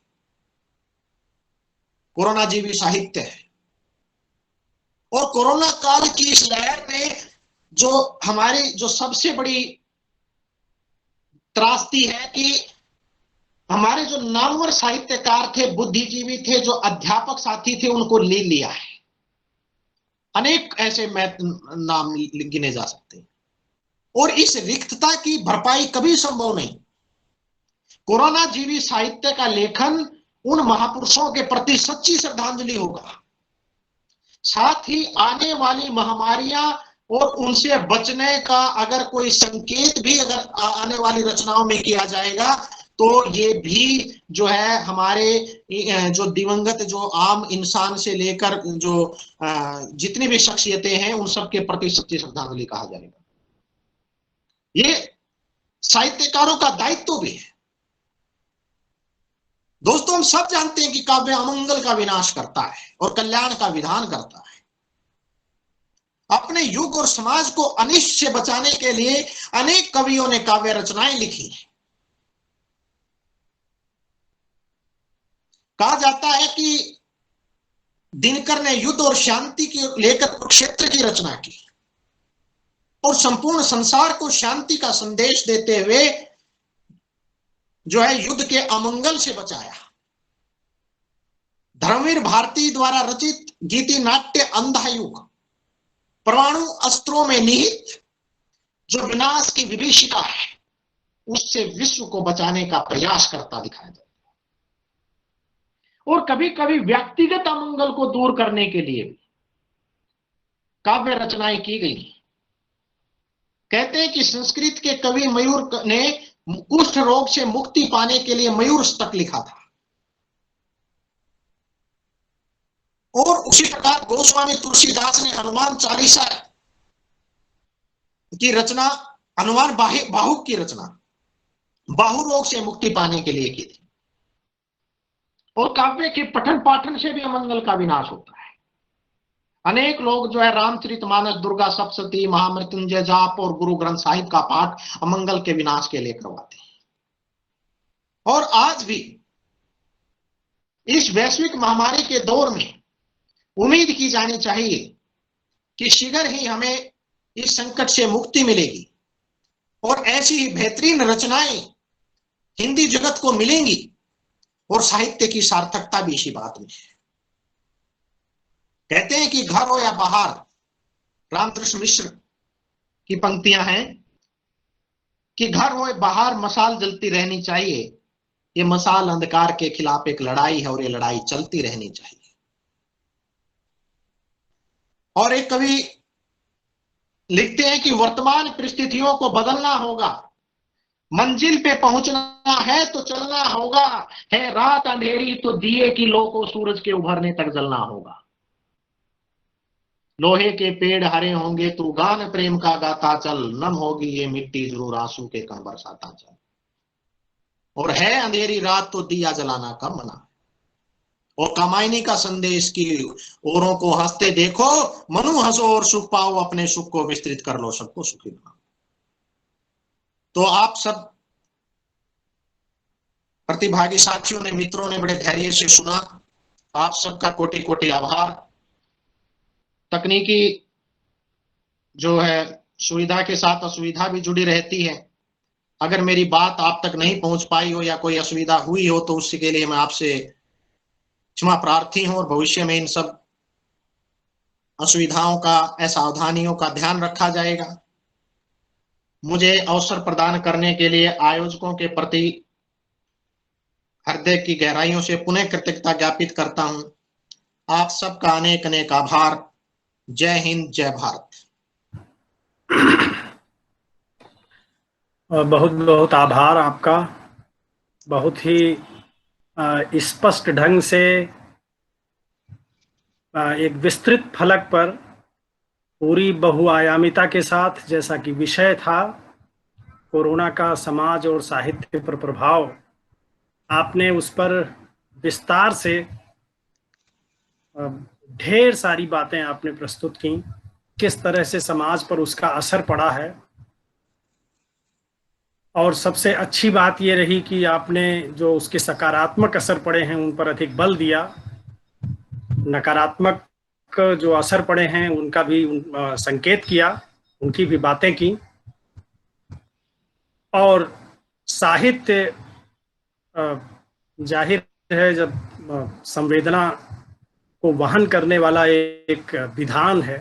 कोरोना जीवी साहित्य है। और कोरोना काल की इस लहर में जो हमारी जो सबसे बड़ी त्रासदी है कि हमारे जो नामवर साहित्यकार थे, बुद्धिजीवी थे, जो अध्यापक साथी थे, उनको ले लिया है। अनेक ऐसे नाम गिने जा सकते हैं और इस रिक्तता की भरपाई कभी संभव नहीं। कोरोना जीवी साहित्य का लेखन उन महापुरुषों के प्रति सच्ची श्रद्धांजलि होगा। साथ ही आने वाली महामारियां और उनसे बचने का अगर कोई संकेत भी अगर आने वाली रचनाओं में किया जाएगा तो ये भी जो है हमारे जो दिवंगत जो आम इंसान से लेकर जो जितनी भी शख्सियतें हैं उन सब के प्रति सच्ची श्रद्धांजलि कहा जाएगा। ये साहित्यकारों का दायित्व भी है। दोस्तों हम सब जानते हैं कि काव्य अमंगल का विनाश करता है और कल्याण का विधान करता है। अपने युग और समाज को अनिष्ट से बचाने के लिए अनेक कवियों ने काव्य रचनाएं लिखी हैं। कहा जाता है कि दिनकर ने युद्ध और शांति की लेकर कुरुक्षेत्र की रचना की और संपूर्ण संसार को शांति का संदेश देते हुए जो है युद्ध के अमंगल से बचाया। धर्मवीर भारती द्वारा रचित गीति नाट्य अंधायुग परमाणु अस्त्रों में निहित जो विनाश की विभीषिका है उससे विश्व को बचाने का प्रयास करता दिखाया जाता है। और कभी कभी व्यक्तिगत अमंगल को दूर करने के लिए काव्य रचनाएं की गई। कहते हैं कि संस्कृत के कवि मयूर ने कुष्ठ रोग से मुक्ति पाने के लिए मयूर स्तक लिखा था और उसी प्रकार गोस्वामी तुलसीदास ने हनुमान चालीसा की रचना, हनुमान बाहुक की रचना बाहु रोग से मुक्ति पाने के लिए की थी। और काव्य के पठन पाठन से भी अमंगल का विनाश होता है। अनेक लोग जो है रामचरितमानस, दुर्गा सप्तशती, महामृत्युंजय जाप और गुरु ग्रंथ साहिब का पाठ अमंगल के विनाश के लिए करवाते हैं। और आज भी इस वैश्विक महामारी के दौर में उम्मीद की जानी चाहिए कि शीघ्र ही हमें इस संकट से मुक्ति मिलेगी और ऐसी ही बेहतरीन रचनाएं हिंदी जगत को मिलेंगी और साहित्य की सार्थकता भी इसी बात में है। कहते हैं कि घर हो या बाहर, रामकृष्ण मिश्र की पंक्तियां हैं कि घर हो या बाहर मशाल जलती रहनी चाहिए, ये मशाल अंधकार के खिलाफ एक लड़ाई है और ये लड़ाई चलती रहनी चाहिए। और एक कवि लिखते हैं कि वर्तमान परिस्थितियों को बदलना होगा, मंजिल पे पहुंचना है तो चलना होगा, है रात अंधेरी तो दिए की लो को सूरज के उभरने तक जलना होगा। लोहे के पेड़ हरे होंगे तू गान प्रेम का गाता चल, नम होगी ये मिट्टी जरूर आंसू के कण बरसाता चल। और है अंधेरी रात तो दिया जलाना कम मना, और कामायनी का संदेश की औरों को हंसते देखो, मनु हंसो और सुख पाओ, अपने सुख को विस्तृत कर लो, सबको सुखी बनाओ। तो आप सब प्रतिभागी साथियों ने, मित्रों ने बड़े धैर्य से सुना। आप सबका कोटि कोटि आभार। तकनीकी जो है सुविधा के साथ असुविधा भी जुड़ी रहती है। अगर मेरी बात आप तक नहीं पहुंच पाई हो या कोई असुविधा हुई हो तो उसके लिए मैं आपसे क्षमा प्रार्थी हूं और भविष्य में इन सब असुविधाओं का, असावधानियों का ध्यान रखा जाएगा। मुझे अवसर प्रदान करने के लिए आयोजकों के प्रति हृदय की गहराइयों से पुनः कृतज्ञता ज्ञापित करता हूं। आप सबका अनेक अनेक आभार। जय हिंद, जय भारत। बहुत बहुत आभार आपका। बहुत ही स्पष्ट ढंग से एक विस्तृत फलक पर पूरी बहुआयामिता के साथ, जैसा कि विषय था कोरोना का समाज और साहित्य पर प्रभाव, आपने उस पर विस्तार से ढेर सारी बातें आपने प्रस्तुत की, किस तरह से समाज पर उसका असर पड़ा है। और सबसे अच्छी बात ये रही कि आपने जो उसके सकारात्मक असर पड़े हैं उन पर अधिक बल दिया, नकारात्मक जो असर पड़े हैं उनका भी संकेत किया, उनकी भी बातें की। और साहित्य जाहिर है जब संवेदना को वहन करने वाला एक विधान है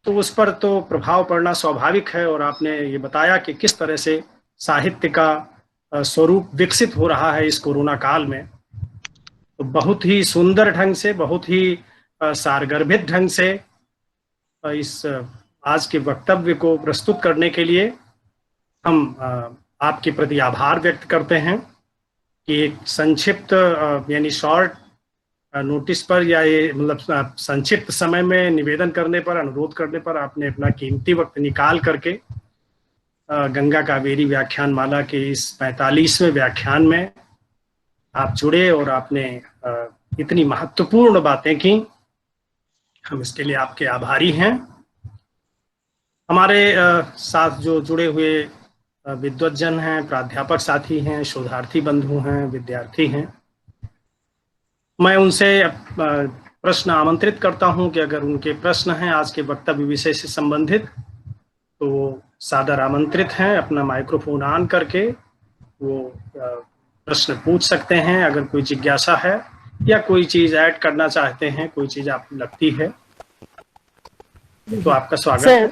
तो उस पर तो प्रभाव पड़ना स्वाभाविक है। और आपने ये बताया कि किस तरह से साहित्य का स्वरूप विकसित हो रहा है इस कोरोना काल में। तो बहुत ही सुंदर ढंग से, बहुत ही सारगर्भित ढंग से इस आज के वक्तव्य को प्रस्तुत करने के लिए हम आपके प्रति आभार व्यक्त करते हैं कि एक संक्षिप्त यानी शॉर्ट नोटिस पर या ये मतलब संक्षिप्त समय में निवेदन करने पर, अनुरोध करने पर आपने अपना कीमती वक्त निकाल करके गंगा कावेरी व्याख्यान माला के इस 45वें व्याख्यान में आप जुड़े और आपने इतनी महत्वपूर्ण बातें की। हम इसके लिए आपके आभारी हैं। हमारे साथ जो जुड़े हुए विद्वज्जन हैं, प्राध्यापक साथी हैं, शोधार्थी बंधु हैं, विद्यार्थी हैं, मैं उनसे प्रश्न आमंत्रित करता हूं कि अगर उनके प्रश्न हैं आज के वक्तव्य विषय से संबंधित तो वो सादर आमंत्रित हैं, अपना माइक्रोफोन ऑन करके वो प्रश्न पूछ सकते हैं। अगर कोई जिज्ञासा है या कोई चीज ऐड करना चाहते हैं, कोई चीज आपको लगती है तो आपका स्वागत है।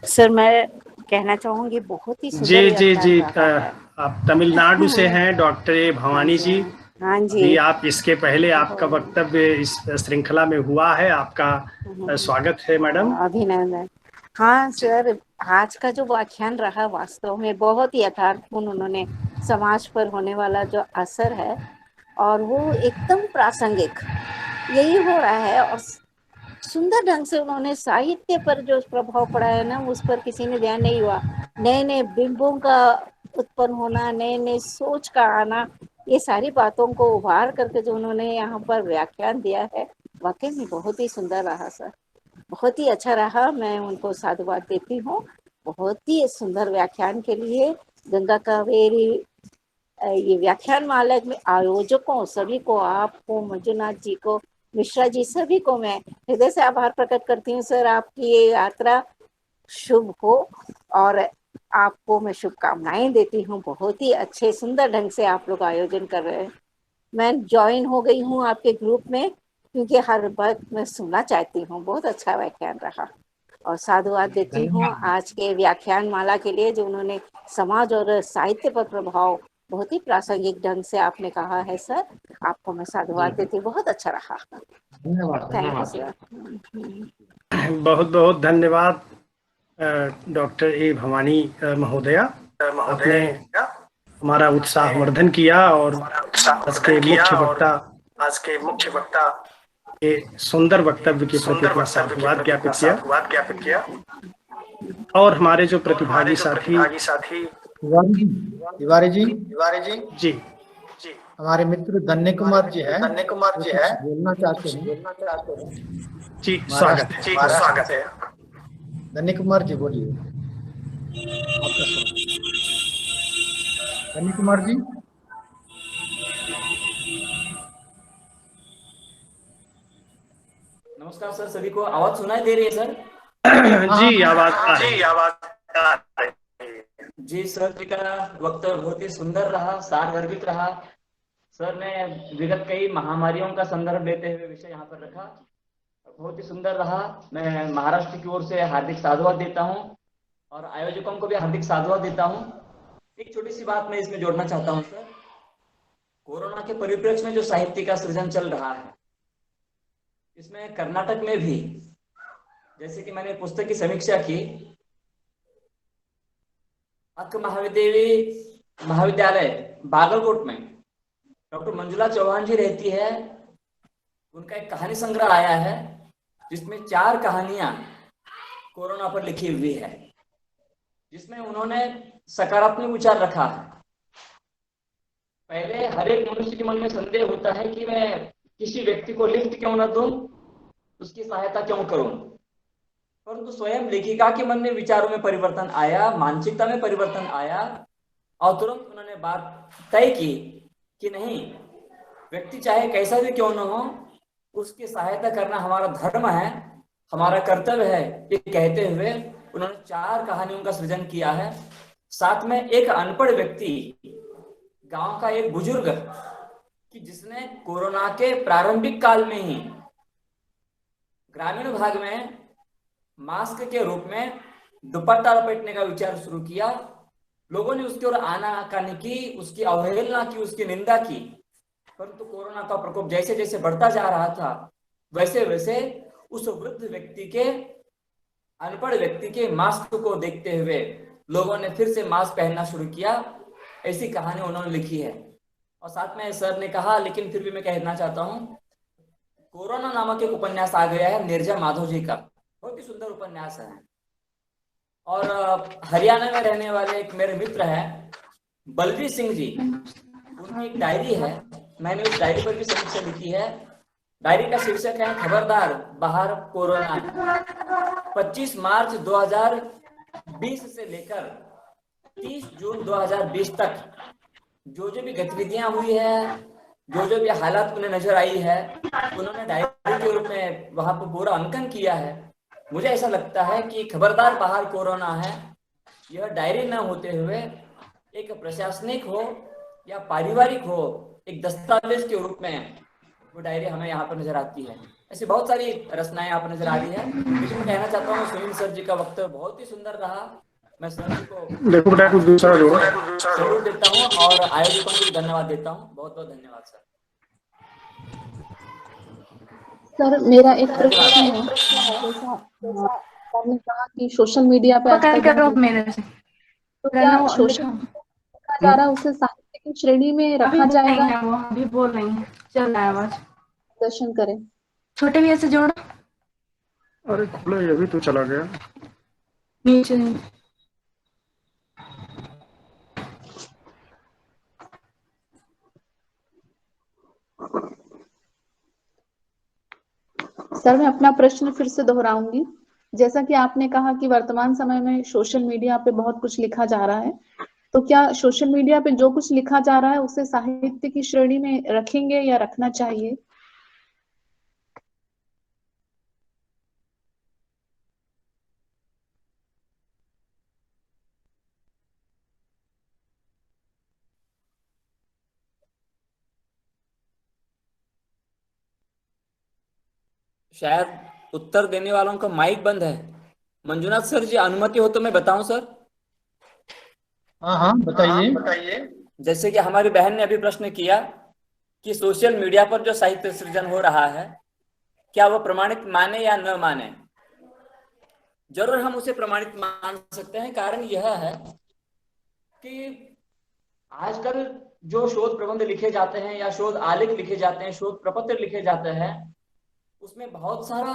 सर मैं कहना चाहूंगी बहुत ही सुंदर जी आप तमिलनाडु से हैं डॉक्टर भवानी जी। हाँ जी, आप इसके पहले आपका वक्तव्य इस श्रृंखला में हुआ है, आपका स्वागत है मैडम। अभिनंदन। हाँ सर, आज का जो व्याख्यान रहा वास्तव में बहुत ही यथार्थपूर्ण, उन्होंने समाज पर होने वाला जो असर है और वो एकदम प्रासंगिक यही हो रहा है, और सुंदर ढंग से उन्होंने साहित्य पर जो प्रभाव पड़ा है ना, उस पर किसी ने ध्यान नहीं हुआ। नए नए बिंबों का उत्पन्न होना, नए नए सोच का आना, ये सारी बातों को उभार करके जो उन्होंने यहाँ पर व्याख्यान दिया है, वाकई में बहुत ही सुंदर रहा सर, बहुत ही अच्छा रहा। मैं उनको साधुवाद देती हूँ बहुत ही सुंदर व्याख्यान के लिए। गंगा कावेरी ये व्याख्यान माला में आयोजकों सभी को, आपको, मंजुनाथ जी को, मिश्रा जी, सभी को मैं हृदय से आभार प्रकट करती हूँ सर। आपकी ये यात्रा शुभ हो और आपको मैं शुभकामनाएं देती हूँ। बहुत ही अच्छे सुंदर ढंग से आप लोग आयोजन कर रहे हैं। मैं ज्वाइन हो गई हूँ आपके ग्रुप में क्योंकि हर बात मैं सुनना चाहती हूँ। बहुत अच्छा व्याख्यान रहा और साधुवाद देती हूँ आज के व्याख्यान माला के लिए, जो उन्होंने समाज और साहित्य पर प्रभाव बहुत ही प्रासंगिक ढंग से आपने कहा है सर। आपको मैं साधुवाद देती हूँ, बहुत अच्छा रहा। Thank you sir. बहुत बहुत धन्यवाद डॉक्टर ए भवानी महोदया। आपने हमारा उत्साहवर्धन किया और आज के मुख्य वक्ता के सुंदर वक्तव्य के प्रति अपना साधुवाद ज्ञापित किया। और हमारे जो प्रतिभागी साथी तिवारी जी हमारे मित्र धन्य कुमार जी है, बोलना चाहते हैं। जी स्वागत है। धन्य कुमार जी बोलिए। धन्य कुमार जी। नमस्कार सर, सभी को आवाज सुनाई दे रही है सर? जी आवाज जी सर जी का वक्तव्य बहुत ही सुंदर रहा, सारगर्भित रहा। सर ने विगत कई महामारियों का संदर्भ लेते हुए विषय यहाँ पर रखा, बहुत ही सुंदर रहा। मैं महाराष्ट्र की ओर से हार्दिक साधुवाद देता हूँ और आयोजकों को भी हार्दिक साधुवाद देता हूँ। एक छोटी सी बात मैं इसमें जोड़ना चाहता हूँ सर। कोरोना के परिप्रेक्ष्य में जो साहित्य का सृजन चल रहा है, इसमें कर्नाटक में भी, जैसे कि मैंने पुस्तक की समीक्षा की, अक्क महाविद्यालय बागलकोट में डॉक्टर मंजुला चौहान जी रहती है। उनका एक कहानी संग्रह आया है जिसमें 4 कहानियां कोरोना पर लिखी हुई है, जिसमें उन्होंने सकारात्मक विचार रखा है। पहले हर एक मनुष्य के मन में संदेह होता है कि मैं किसी व्यक्ति को लिफ्ट क्यों न दूं, उसकी सहायता क्यों करूं, परंतु स्वयं लेखिका के मन में विचारों में परिवर्तन आया, मानसिकता में परिवर्तन आया और तुरंत उन्होंने बात तय की कि नहीं, व्यक्ति चाहे कैसा भी क्यों न हो, उसकी सहायता करना हमारा धर्म है, हमारा कर्तव्य है। ये कहते हुए उन्होंने 4 कहानियों का सृजन किया है। साथ में एक अनपढ़ व्यक्ति, गांव का एक बुजुर्ग, कि जिसने कोरोना के प्रारंभिक काल में ही ग्रामीण भाग में मास्क के रूप में दुपट्टा लपेटने का विचार शुरू किया। लोगों ने उसकी ओर आनाकानी की, उसकी अवहेलना की, उसकी निंदा की, परंतु कोरोना का प्रकोप जैसे जैसे बढ़ता जा रहा था, वैसे वैसे उस वृद्ध व्यक्ति के, अनपढ़ व्यक्ति के मास्क को देखते हुए लोगों ने फिर से मास्क पहनना शुरू किया। ऐसी कहानी उन्होंने लिखी है। और साथ में सर ने कहा, लेकिन फिर भी मैं कहना चाहता हूँ, कोरोना नामक एक उपन्यास आ गया है नीरजा माधव जी का, बहुत ही सुंदर उपन्यास है। और हरियाणा में रहने वाले एक मेरे मित्र हैं बलवीर सिंह जी, उनकी एक डायरी है, मैंने उस डायरी पर भी समीक्षा लिखी है। डायरी का शीर्षक है खबरदार बाहर कोरोना। 25 मार्च 2020 से लेकर 30 जून 2020 तक जो भी गतिविधियां हुई है, जो भी हालात उन्हें नजर आई है, उन्होंने डायरी के रूप में वहां पर पूरा अंकन किया है। मुझे ऐसा लगता है कि खबरदार बाहर कोरोना है, यह डायरी न होते हुए एक प्रशासनिक हो या पारिवारिक हो, एक दस्तावेज के रूप में वो डायरी हमें यहाँ पर नजर आती है। ऐसी बहुत सारी रचनाएं यहाँ पर नजर आ रही है। लेकिन मैं कहना चाहता हूँ सुनील सर जी का वक्तव्य बहुत ही सुंदर रहा। मैं सर जी को दूसरा जोड़ो जरूर देता हूँ और आयोजकों को भी धन्यवाद देता हूँ। बहुत बहुत धन्यवाद सर। सर मेरा एक प्रश्न है, जैसा आपने कहा कि सोशल मीडिया पे तो क्या सोशल लिखा जा रहा है उसे साहित्य की श्रेणी में रखा जाएगा? वो अभी बोल रही है, चल रहा है आवाज। दर्शन करें। छोटे भैया से जोड़ो। अरे खुला, ये भी तो चला गया नीचे। सर मैं अपना प्रश्न फिर से दोहराऊंगी। जैसा कि आपने कहा कि वर्तमान समय में सोशल मीडिया पे बहुत कुछ लिखा जा रहा है, तो क्या सोशल मीडिया पे जो कुछ लिखा जा रहा है उसे साहित्य की श्रेणी में रखेंगे या रखना चाहिए? शायद उत्तर देने वालों का माइक बंद है। मंजुनाथ सर जी, अनुमति हो तो मैं बताऊं सर? हाँ बताइए। जैसे कि हमारी बहन ने अभी प्रश्न किया कि सोशल मीडिया पर जो साहित्य सृजन हो रहा है क्या वो प्रमाणित माने या न माने। जरूर हम उसे प्रमाणित मान सकते हैं। कारण यह है कि आजकल जो शोध प्रबंध लिखे जाते हैं या शोध आलेख लिखे जाते हैं, शोध प्रपत्र लिखे जाते हैं, उसमें बहुत सारा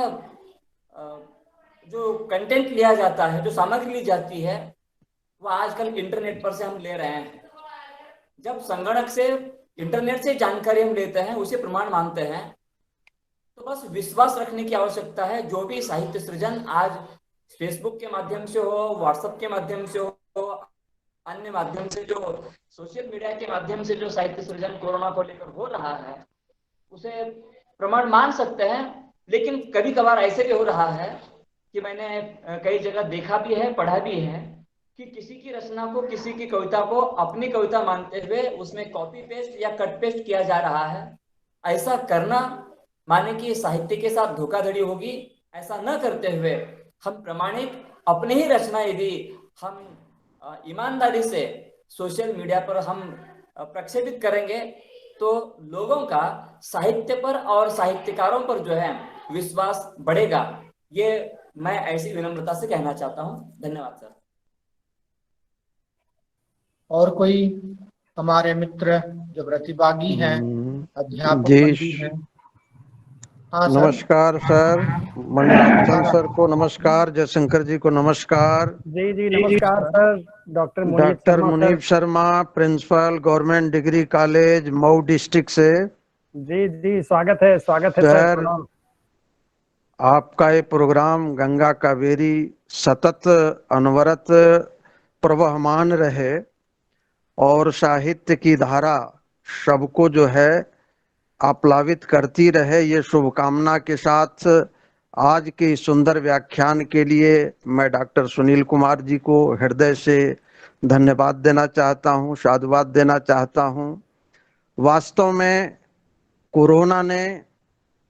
जो कंटेंट लिया जाता है, जो सामग्री ली जाती है, वो आजकल इंटरनेट पर से हम ले रहे हैं। जब संगणक से, इंटरनेट से जानकारी हम लेते हैं, उसे प्रमाण मानते हैं, तो बस विश्वास रखने की आवश्यकता है। जो भी साहित्य सृजन आज फेसबुक के माध्यम से हो, व्हाट्सएप के माध्यम से हो, अन्य माध्यम से, जो सोशल मीडिया के माध्यम से जो साहित्य सृजन कोरोना को लेकर हो रहा है, उसे प्रमाण मान सकते हैं। लेकिन कभी कभार ऐसे भी हो रहा है कि मैंने कई जगह देखा भी है, पढ़ा भी है कि किसी की रचना को, किसी की कविता को अपनी कविता मानते हुए उसमें कॉपी पेस्ट या कट पेस्ट किया जा रहा है। ऐसा करना माने कि साहित्य के साथ धोखाधड़ी होगी। ऐसा न करते हुए हम प्रमाणिक अपनी ही रचना यदि हम ईमानदारी से सोशल मीडिया पर हम प्रक्षेपित करेंगे तो लोगों का साहित्य पर और साहित्यकारों पर जो है विश्वास बढ़ेगा। ये मैं ऐसी विनम्रता से कहना चाहता हूँ। धन्यवाद सर। और कोई हमारे मित्र जो प्रतिभागी हैं, अध्यापक भी हैं? हाँ सर। नमस्कार सर, मणिरामचंद्र सर को नमस्कार, जयशंकर जी को नमस्कार। जी नमस्कार sir. Doctor Munib Sharma, principal government degree college Mau district से। जी स्वागत है सर। आपका ये प्रोग्राम गंगा कावेरी सतत अनवरत प्रवहमान रहे और साहित्य की धारा सबको जो है आप्लावित करती रहे, ये शुभकामना के साथ आज के सुंदर व्याख्यान के लिए मैं डॉक्टर सुनील कुमार जी को हृदय से धन्यवाद देना चाहता हूँ, साधुवाद देना चाहता हूँ। वास्तव में कोरोना ने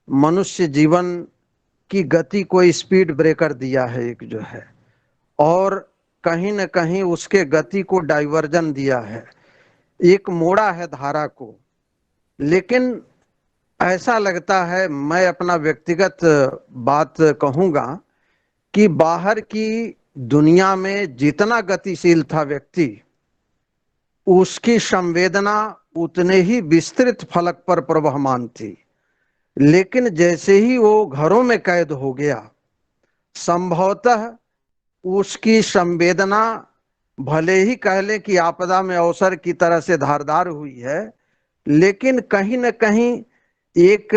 मनुष्य जीवन की गति को स्पीड ब्रेकर दिया है एक जो है, और कहीं न कहीं उसके गति को डाइवर्जन दिया है, एक मोड़ा है धारा को। लेकिन ऐसा लगता है, मैं अपना व्यक्तिगत बात कहूँगा कि बाहर की दुनिया में जितना गतिशील था व्यक्ति, उसकी संवेदना उतने ही विस्तृत फलक पर प्रवहमान थी। लेकिन जैसे ही वो घरों में कैद हो गया, संभवतः उसकी संवेदना भले ही कह लें कि आपदा में अवसर की तरह से धारदार हुई है, लेकिन कहीं न कहीं एक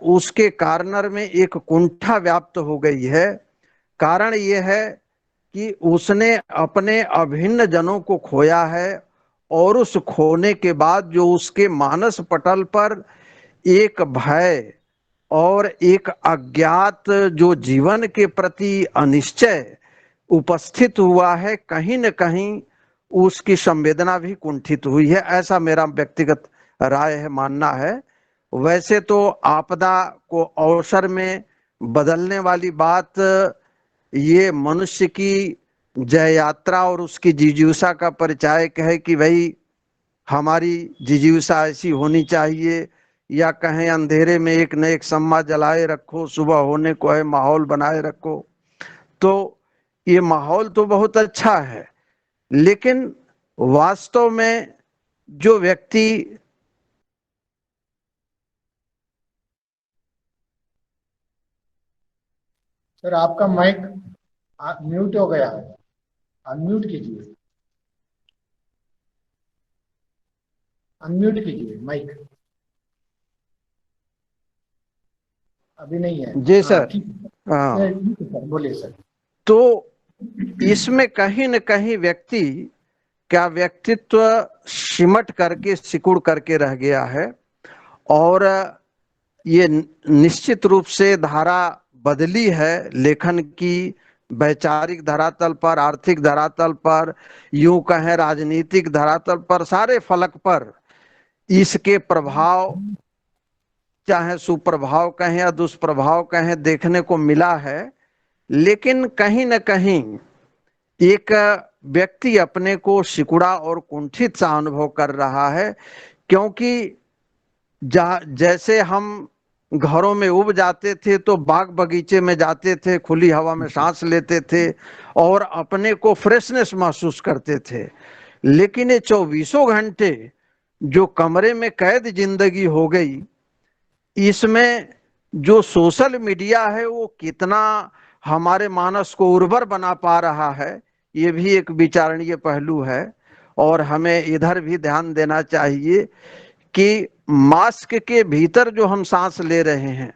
उसके कार्नर में एक कुंठा व्याप्त हो गई है। कारण ये है कि उसने अपने अभिन्न जनों को खोया है और उस खोने के बाद जो उसके मानस पटल पर एक भय और एक अज्ञात जो जीवन के प्रति अनिश्चय उपस्थित हुआ है, कहीं न कहीं उसकी संवेदना भी कुंठित हुई है। ऐसा मेरा व्यक्तिगत राय है, मानना है। वैसे तो आपदा को अवसर में बदलने वाली बात ये मनुष्य की जय यात्रा और उसकी जिज्ञासा का परिचायक है कि भाई हमारी जिज्ञासा ऐसी होनी चाहिए, या कहें अंधेरे में एक न एक शम्मा जलाए रखो, सुबह होने को है माहौल बनाए रखो। तो ये माहौल तो बहुत अच्छा है, लेकिन वास्तव में जो व्यक्ति सर आपका माइक म्यूट हो गया है, अनम्यूट कीजिए, अनम्यूट कीजिए माइक। अभी नहीं है जी सर। हाँ बोलिए सर। तो इसमें कहीं न कहीं व्यक्ति का व्यक्तित्व सिमट करके सिकुड़ करके रह गया है, और ये निश्चित रूप से धारा बदली है लेखन की, वैचारिक धरातल पर, आर्थिक धरातल पर, यूं कहें राजनीतिक धरातल पर, सारे फलक पर इसके प्रभाव, चाहे सुप्रभाव कहें या दुष्प्रभाव कहें, देखने को मिला है। लेकिन कहीं न कहीं एक व्यक्ति अपने को सिकुड़ा और कुंठित सा अनुभव कर रहा है, क्योंकि जैसे हम घरों में उब जाते थे तो बाग बगीचे में जाते थे, खुली हवा में सांस लेते थे और अपने को फ्रेशनेस महसूस करते थे। लेकिन ये 24 घंटे जो कमरे में कैद जिंदगी हो गई, इसमें जो सोशल मीडिया है वो कितना हमारे मानस को उर्वर बना पा रहा है, ये भी एक विचारणीय पहलू है। और हमें इधर भी ध्यान देना चाहिए कि मास्क के भीतर जो हम सांस ले रहे हैं,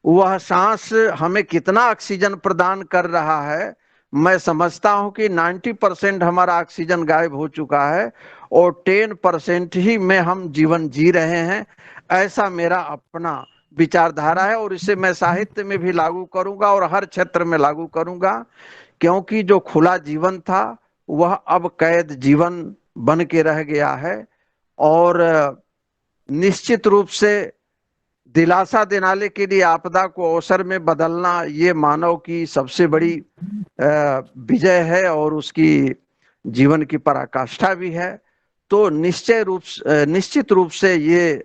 वह सांस हमें कितना ऑक्सीजन प्रदान कर रहा है। मैं समझता हूं कि 90% हमारा ऑक्सीजन गायब हो चुका है और 10% ही में हम जीवन जी रहे हैं। ऐसा मेरा अपना विचारधारा है, और इसे मैं साहित्य में भी लागू करूंगा और हर क्षेत्र में लागू करूंगा, क्योंकि जो खुला जीवन था वह अब कैद जीवन बन के रह गया है। और निश्चित रूप से दिलासा दिलाने के लिए आपदा को अवसर में बदलना ये मानव की सबसे बड़ी विजय है और उसकी जीवन की पराकाष्ठा भी है। तो निश्चित रूप से ये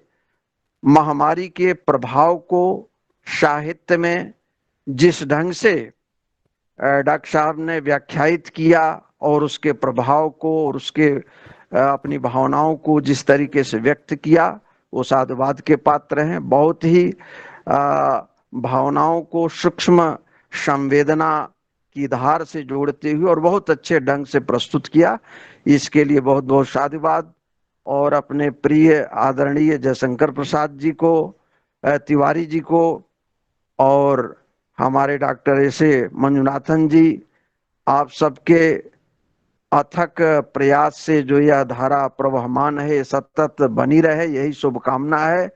महामारी के प्रभाव को साहित्य में जिस ढंग से डॉक्टर साहब ने व्याख्यायित किया और उसके प्रभाव को और उसके अपनी भावनाओं को जिस तरीके से व्यक्त किया, वो साधुवाद के पात्र हैं। बहुत ही भावनाओं को सूक्ष्म संवेदना की धार से जोड़ते हुए और बहुत अच्छे ढंग से प्रस्तुत किया, इसके लिए बहुत बहुत साधुवाद। और अपने प्रिय आदरणीय जयशंकर प्रसाद जी को, तिवारी जी को, और हमारे डॉक्टर ऐसे मंजुनाथन जी, आप सबके अथक प्रयास से जो यह धारा प्रवहमान है सतत बनी रहे, यही शुभकामना है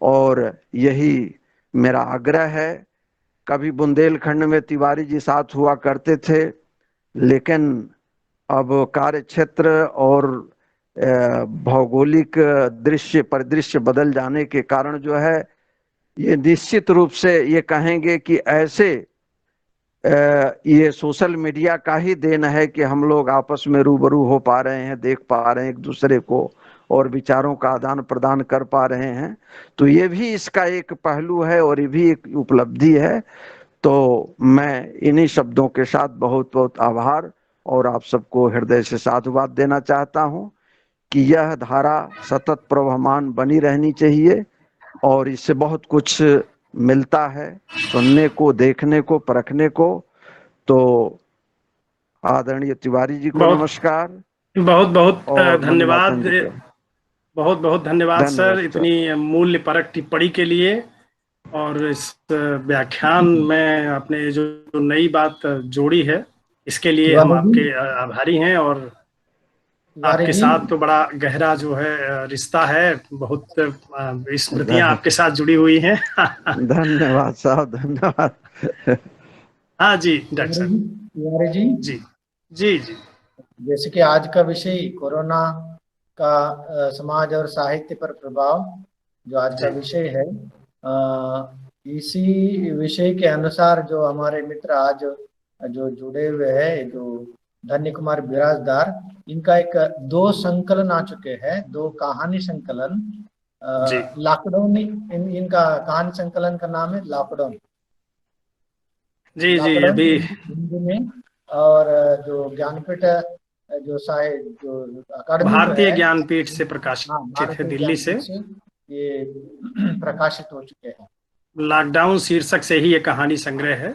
और यही मेरा आग्रह है। कभी बुंदेलखंड में तिवारी जी साथ हुआ करते थे, लेकिन अब कार्य क्षेत्र और भौगोलिक परिदृश्य बदल जाने के कारण जो है, ये निश्चित रूप से ये कहेंगे कि ऐसे ये सोशल मीडिया का ही देन है कि हम लोग आपस में रूबरू हो पा रहे हैं, देख पा रहे हैं एक दूसरे को और विचारों का आदान प्रदान कर पा रहे हैं। तो ये भी इसका एक पहलू है और ये भी एक उपलब्धि है। तो मैं इन्हीं शब्दों के साथ बहुत बहुत आभार और आप सबको हृदय से साधुवाद देना चाहता हूं कि यह धारा सतत प्रवहमान बनी रहनी चाहिए और इससे बहुत कुछ मिलता है सुनने को, देखने को, परखने को। तो आदरणीय तिवारी जी को नमस्कार, बहुत बहुत धन्यवाद बहुत बहुत धन्यवाद सर, इतनी मूल्य परक टिप्पणी के लिए। और इस व्याख्यान में आपने जो नई बात जोड़ी है इसके लिए हम आपके आभारी हैं। और आपके साथ तो बड़ा गहरा जो है रिश्ता है, बहुत स्मृतियां आपके साथ जुड़ी हुई हैं। धन्यवाद साहब, धन्यवाद। हाँ जी डॉक्टर साहब। तिवारी जी जी जी जी। जैसे कि आज का विषय कोरोना का समाज और साहित्य पर प्रभाव, जो आज का विषय है, इसी विषय के अनुसार जो हमारे मित्र आज जो जुड़े हुए हैं, जो धन्य कुमार बिराजदार, इनका एक 2 संकलन आ चुके हैं, 2 कहानी संकलन। लॉकडाउन, इनका कहानी संकलन का नाम है लॉकडाउन। जी जी अभी हिंदी में। और जो ज्ञानपीठ जो अकादमी भारतीय ज्ञानपीठ से प्रकाशित है, दिल्ली से ये प्रकाशित हो चुके हैं। लॉकडाउन शीर्षक से ही ये कहानी संग्रह है।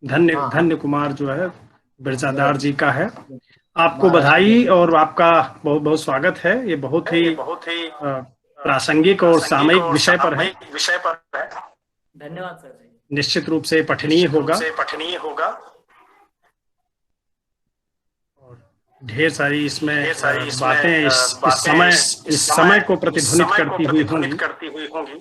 धन्य कुमार जो है बिरजादार जी का है। आपको बधाई और आपका बहुत बहुत स्वागत है। ये बहुत ही प्रासंगिक और सामयिक विषय पर है। धन्यवाद सर। निश्चित रूप से पठनीय होगा। और ढेर सारी इसमें बातें इस समय को प्रतिध्वनित करती हुई होंगी।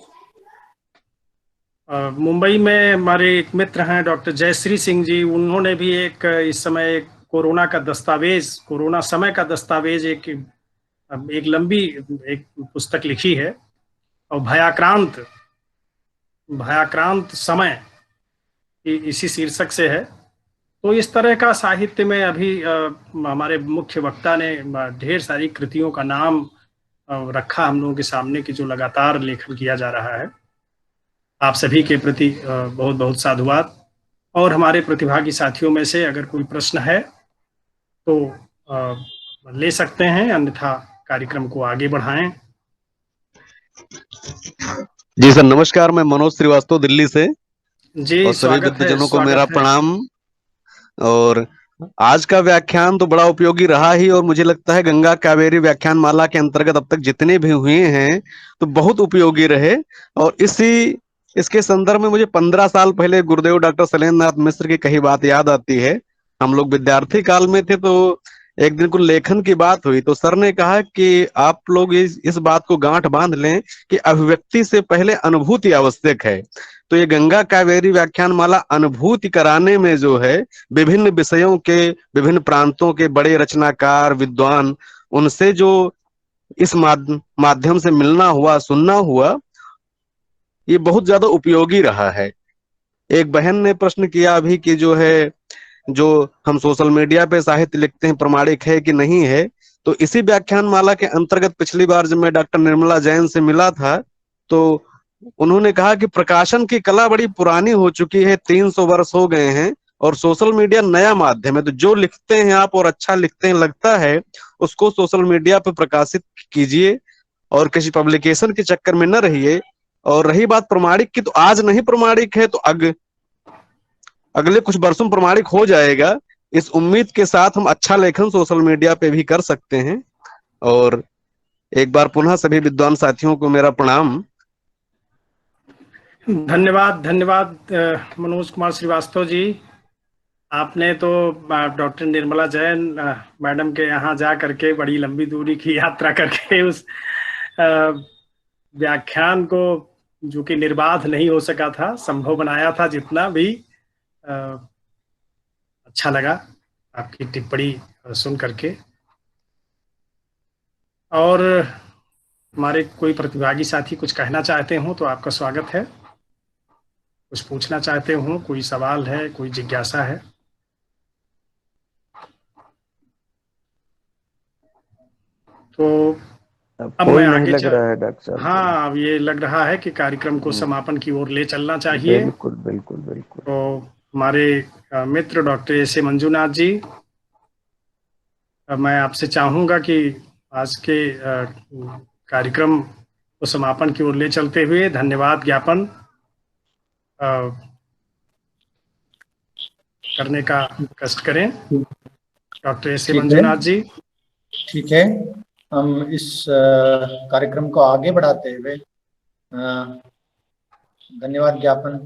मुंबई में हमारे एक मित्र हैं डॉक्टर जयश्री सिंह जी, उन्होंने भी इस समय कोरोना समय का दस्तावेज एक लंबी पुस्तक लिखी है, और भयाक्रांत समय इसी शीर्षक से है। तो इस तरह का साहित्य में अभी हमारे मुख्य वक्ता ने ढेर सारी कृतियों का नाम रखा हम लोगों के सामने कि जो लगातार लेखन किया जा रहा है। आप सभी के प्रति बहुत बहुत साधुवाद। और हमारे प्रतिभागी साथियों में से अगर कोई प्रश्न है तो ले सकते हैं, अन्यथा कार्यक्रम को आगे बढ़ाएं। जी सर नमस्कार, मैं मनोज श्रीवास्तव दिल्ली से। जी और सभी वृद्धजनों को मेरा प्रणाम। और आज का व्याख्यान तो बड़ा उपयोगी रहा ही, और मुझे लगता है गंगा कावेरी व्याख्यान माला के अंतर्गत अब तक जितने भी हुए हैं तो बहुत उपयोगी रहे। और इसके संदर्भ में मुझे 15 साल पहले गुरुदेव डॉक्टर शैलेंद्र नाथ मिश्र की कही बात याद आती है। हम लोग विद्यार्थी काल में थे, तो एक दिन कुछ लेखन की बात हुई, तो सर ने कहा कि आप लोग इस बात को गांठ बांध लें कि अभिव्यक्ति से पहले अनुभूति आवश्यक है। तो ये गंगा कावेरी व्याख्यान माला अनुभूति कराने में जो है विभिन्न विषयों के, विभिन्न प्रांतों के बड़े रचनाकार विद्वान, उनसे जो इस माध्यम से मिलना हुआ, सुनना हुआ, ये बहुत ज्यादा उपयोगी रहा है। एक बहन ने प्रश्न किया अभी कि जो हम सोशल मीडिया पे साहित्य लिखते हैं प्रमाणिक है कि नहीं है। तो इसी व्याख्यान माला के अंतर्गत पिछली बार जब मैं डॉक्टर निर्मला जैन से मिला था, तो उन्होंने कहा कि प्रकाशन की कला बड़ी पुरानी हो चुकी है, 300 वर्ष हो गए हैं, और सोशल मीडिया नया माध्यम है। तो जो लिखते हैं आप और अच्छा लिखते हैं लगता है, उसको सोशल मीडिया पे प्रकाशित कीजिए और किसी पब्लिकेशन के चक्कर में न रहिए। और रही बात प्रमाणिक की, तो आज नहीं प्रमाणिक है तो अगले कुछ वर्षों प्रमाणिक हो जाएगा। इस उम्मीद के साथ हम अच्छा लेखन सोशल मीडिया पे भी कर सकते हैं। और एक बार पुनः सभी विद्वान साथियों को मेरा प्रणाम। धन्यवाद मनोज कुमार श्रीवास्तव जी। आपने तो डॉक्टर निर्मला जैन मैडम के यहाँ जा करके बड़ी लंबी दूरी की यात्रा करके उस व्याख्यान को, जो कि निर्बाध नहीं हो सका था, संभव बनाया था। जितना भी अच्छा लगा आपकी टिप्पणी सुन करके। और हमारे कोई प्रतिभागी साथी कुछ कहना चाहते हो तो आपका स्वागत है। कुछ पूछना चाहते हो, कोई सवाल है, कोई जिज्ञासा है? तो अब मैं आगे लग रहा है डॉक्टर साहब। हाँ, अब ये लग रहा है कि कार्यक्रम को समापन की ओर ले चलना चाहिए। बिल्कुल बिल्कुल बिल्कुल। तो हमारे मित्र डॉक्टर एस ए मंजूनाथ जी, मैं आपसे चाहूंगा कि आज के कार्यक्रम को समापन की ओर ले चलते हुए धन्यवाद ज्ञापन करने का कष्ट करें। डॉक्टर एस ए मंजूनाथ जी। ठीक है। हम इस कार्यक्रम को आगे बढ़ाते हुए धन्यवाद ज्ञापन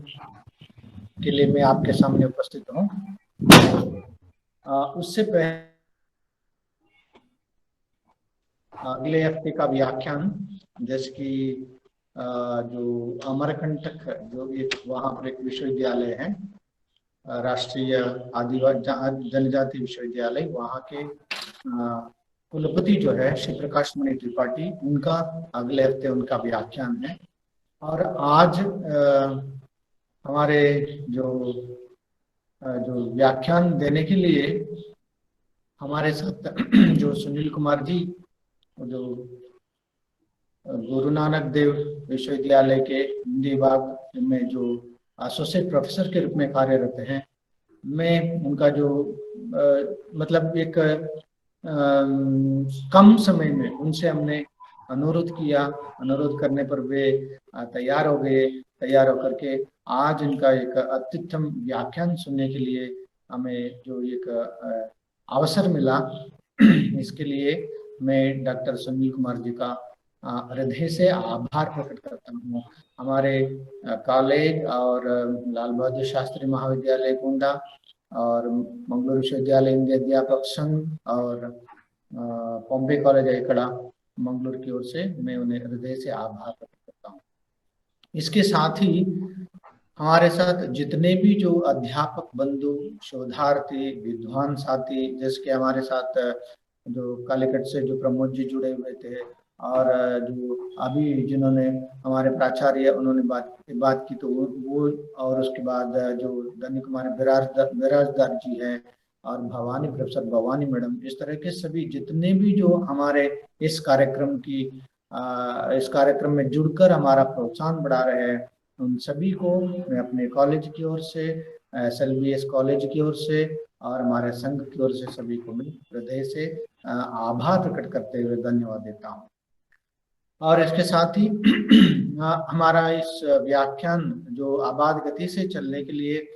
के लिए मैं आपके सामने उपस्थित हूँ। उससे पहले अगले हफ्ते का व्याख्यान, जैसे कि जो अमरकंटक जो एक वहाँ पर एक विश्वविद्यालय है, राष्ट्रीय आदिवासी जनजाति विश्वविद्यालय, वहाँ के कुलपति जो है श्री प्रकाश मणि त्रिपाठी, उनका अगले हफ्ते उनका व्याख्यान है। और आज हमारे जो व्याख्यान देने के लिए हमारे साथ जो सुनील कुमार जी, जो गुरु नानक देव विश्वविद्यालय के हिंदी विभाग में जो एसोसिएट प्रोफेसर के रूप में कार्यरत हैं, मैं उनका जो मतलब एक कम समय में उनसे हमने अनुरोध किया, अनुरोध करने पर वे तैयार हो गए। तैयार होकर के आज इनका एक अत्युत्तम व्याख्यान सुनने के लिए हमें जो एक अवसर मिला, इसके लिए मैं डॉक्टर सुनील कुमार जी का हृदय से आभार प्रकट करता हूँ। हमारे कॉलेज और लाल बहादुर शास्त्री महाविद्यालय गोंडा और मंगलुरु विश्वविद्यालय हिंदी अध्यापक संघ और बॉम्बे कॉलेज एकड़ा मंगलुरु की ओर से मैं उन्हें हृदय से आभार प्रकट करता हूँ। इसके साथ ही हमारे साथ जितने भी जो अध्यापक बंधु, शोधार्थी, विद्वान साथी, जैसे हमारे साथ जो कालीकट से जो प्रमोद जी जुड़े हुए थे, और जो अभी जिन्होंने हमारे प्राचार्य उन्होंने बात की तो वो, और उसके बाद जो धन्य कुमार बिराजदार जी हैं और भवानी, प्रोफेसर भवानी मैडम, इस तरह के सभी जितने भी जो हमारे इस कार्यक्रम में जुड़कर हमारा प्रोत्साहन बढ़ा रहे हैं, उन सभी को मैं अपने कॉलेज की ओर से, SLBS कॉलेज की ओर से और हमारे संघ की ओर से सभी को मैं हृदय से आभार प्रकट करते हुए धन्यवाद देता हूँ। और इसके साथ ही हमारा इस व्याख्यान जो आबाद गति से चलने के लिए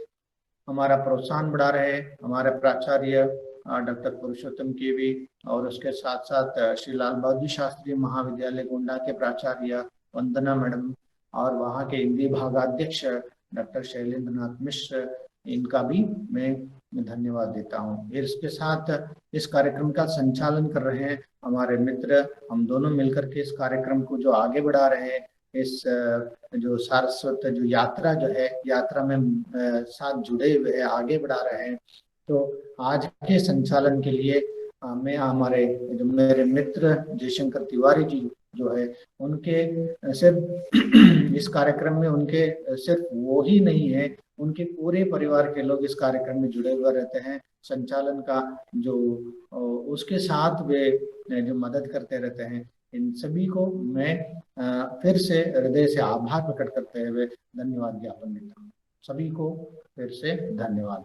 हमारा प्रोत्साहन बढ़ा रहे हमारे प्राचार्य डॉक्टर पुरुषोत्तम केवी, और उसके साथ साथ श्री लाल बहादुर शास्त्री महाविद्यालय गोंडा के प्राचार्य वंदना मैडम और वहाँ के हिंदी भागाध्यक्ष डॉक्टर शैलेंद्र नाथ मिश्र, इनका भी मैं धन्यवाद देता हूँ। इसके साथ इस कार्यक्रम का संचालन कर रहे हैं हमारे मित्र, हम दोनों मिलकर के इस कार्यक्रम को जो आगे बढ़ा रहे हैं, इस जो सारस्वत जो यात्रा जो है, यात्रा में साथ जुड़े हुए हैं, आगे बढ़ा रहे हैं। तो आज के संचालन के लिए मैं हमारे जो मेरे मित्र जयशंकर तिवारी जी जो है, उनके सिर्फ इस कार्यक्रम में उनके सिर्फ वो ही नहीं है, उनके पूरे परिवार के लोग इस कार्यक्रम में जुड़े हुए रहते हैं। संचालन का जो उसके साथ वे जो मदद करते रहते हैं, इन सभी को मैं फिर से हृदय से आभार प्रकट करते हुए धन्यवाद ज्ञापन देता हूँ। सभी को फिर से धन्यवाद।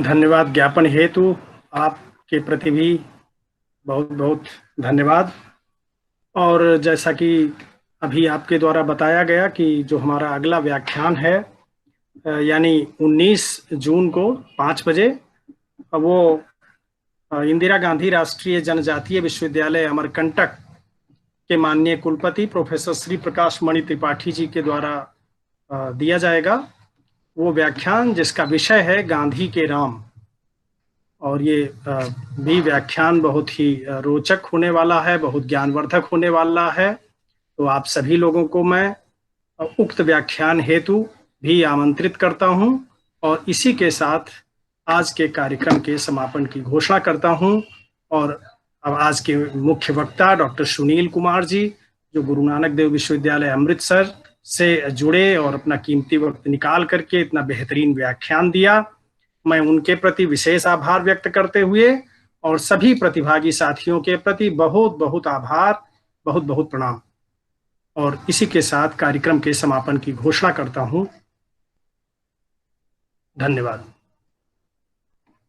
धन्यवाद ज्ञापन हेतु आपके प्रति भी बहुत बहुत धन्यवाद। और जैसा कि अभी आपके द्वारा बताया गया कि जो हमारा अगला व्याख्यान है यानी 19 जून को 5 बजे, वो इंदिरा गांधी राष्ट्रीय जनजातीय विश्वविद्यालय अमरकंटक के माननीय कुलपति प्रोफेसर श्री प्रकाश मणि त्रिपाठी जी के द्वारा दिया जाएगा। वो व्याख्यान जिसका विषय है गांधी के राम, और ये भी व्याख्यान बहुत ही रोचक होने वाला है, बहुत ज्ञानवर्धक होने वाला है। तो आप सभी लोगों को मैं उक्त व्याख्यान हेतु भी आमंत्रित करता हूं, और इसी के साथ आज के कार्यक्रम के समापन की घोषणा करता हूं। और अब आज के मुख्य वक्ता डॉक्टर सुनील कुमार जी, जो गुरु नानक देव विश्वविद्यालय अमृतसर से जुड़े और अपना कीमती वक्त निकाल करके इतना बेहतरीन व्याख्यान दिया, मैं उनके प्रति विशेष आभार व्यक्त करते हुए और सभी प्रतिभागी साथियों के प्रति बहुत बहुत आभार, बहुत बहुत प्रणाम। और इसी के साथ कार्यक्रम के समापन की घोषणा करता हूं। धन्यवाद।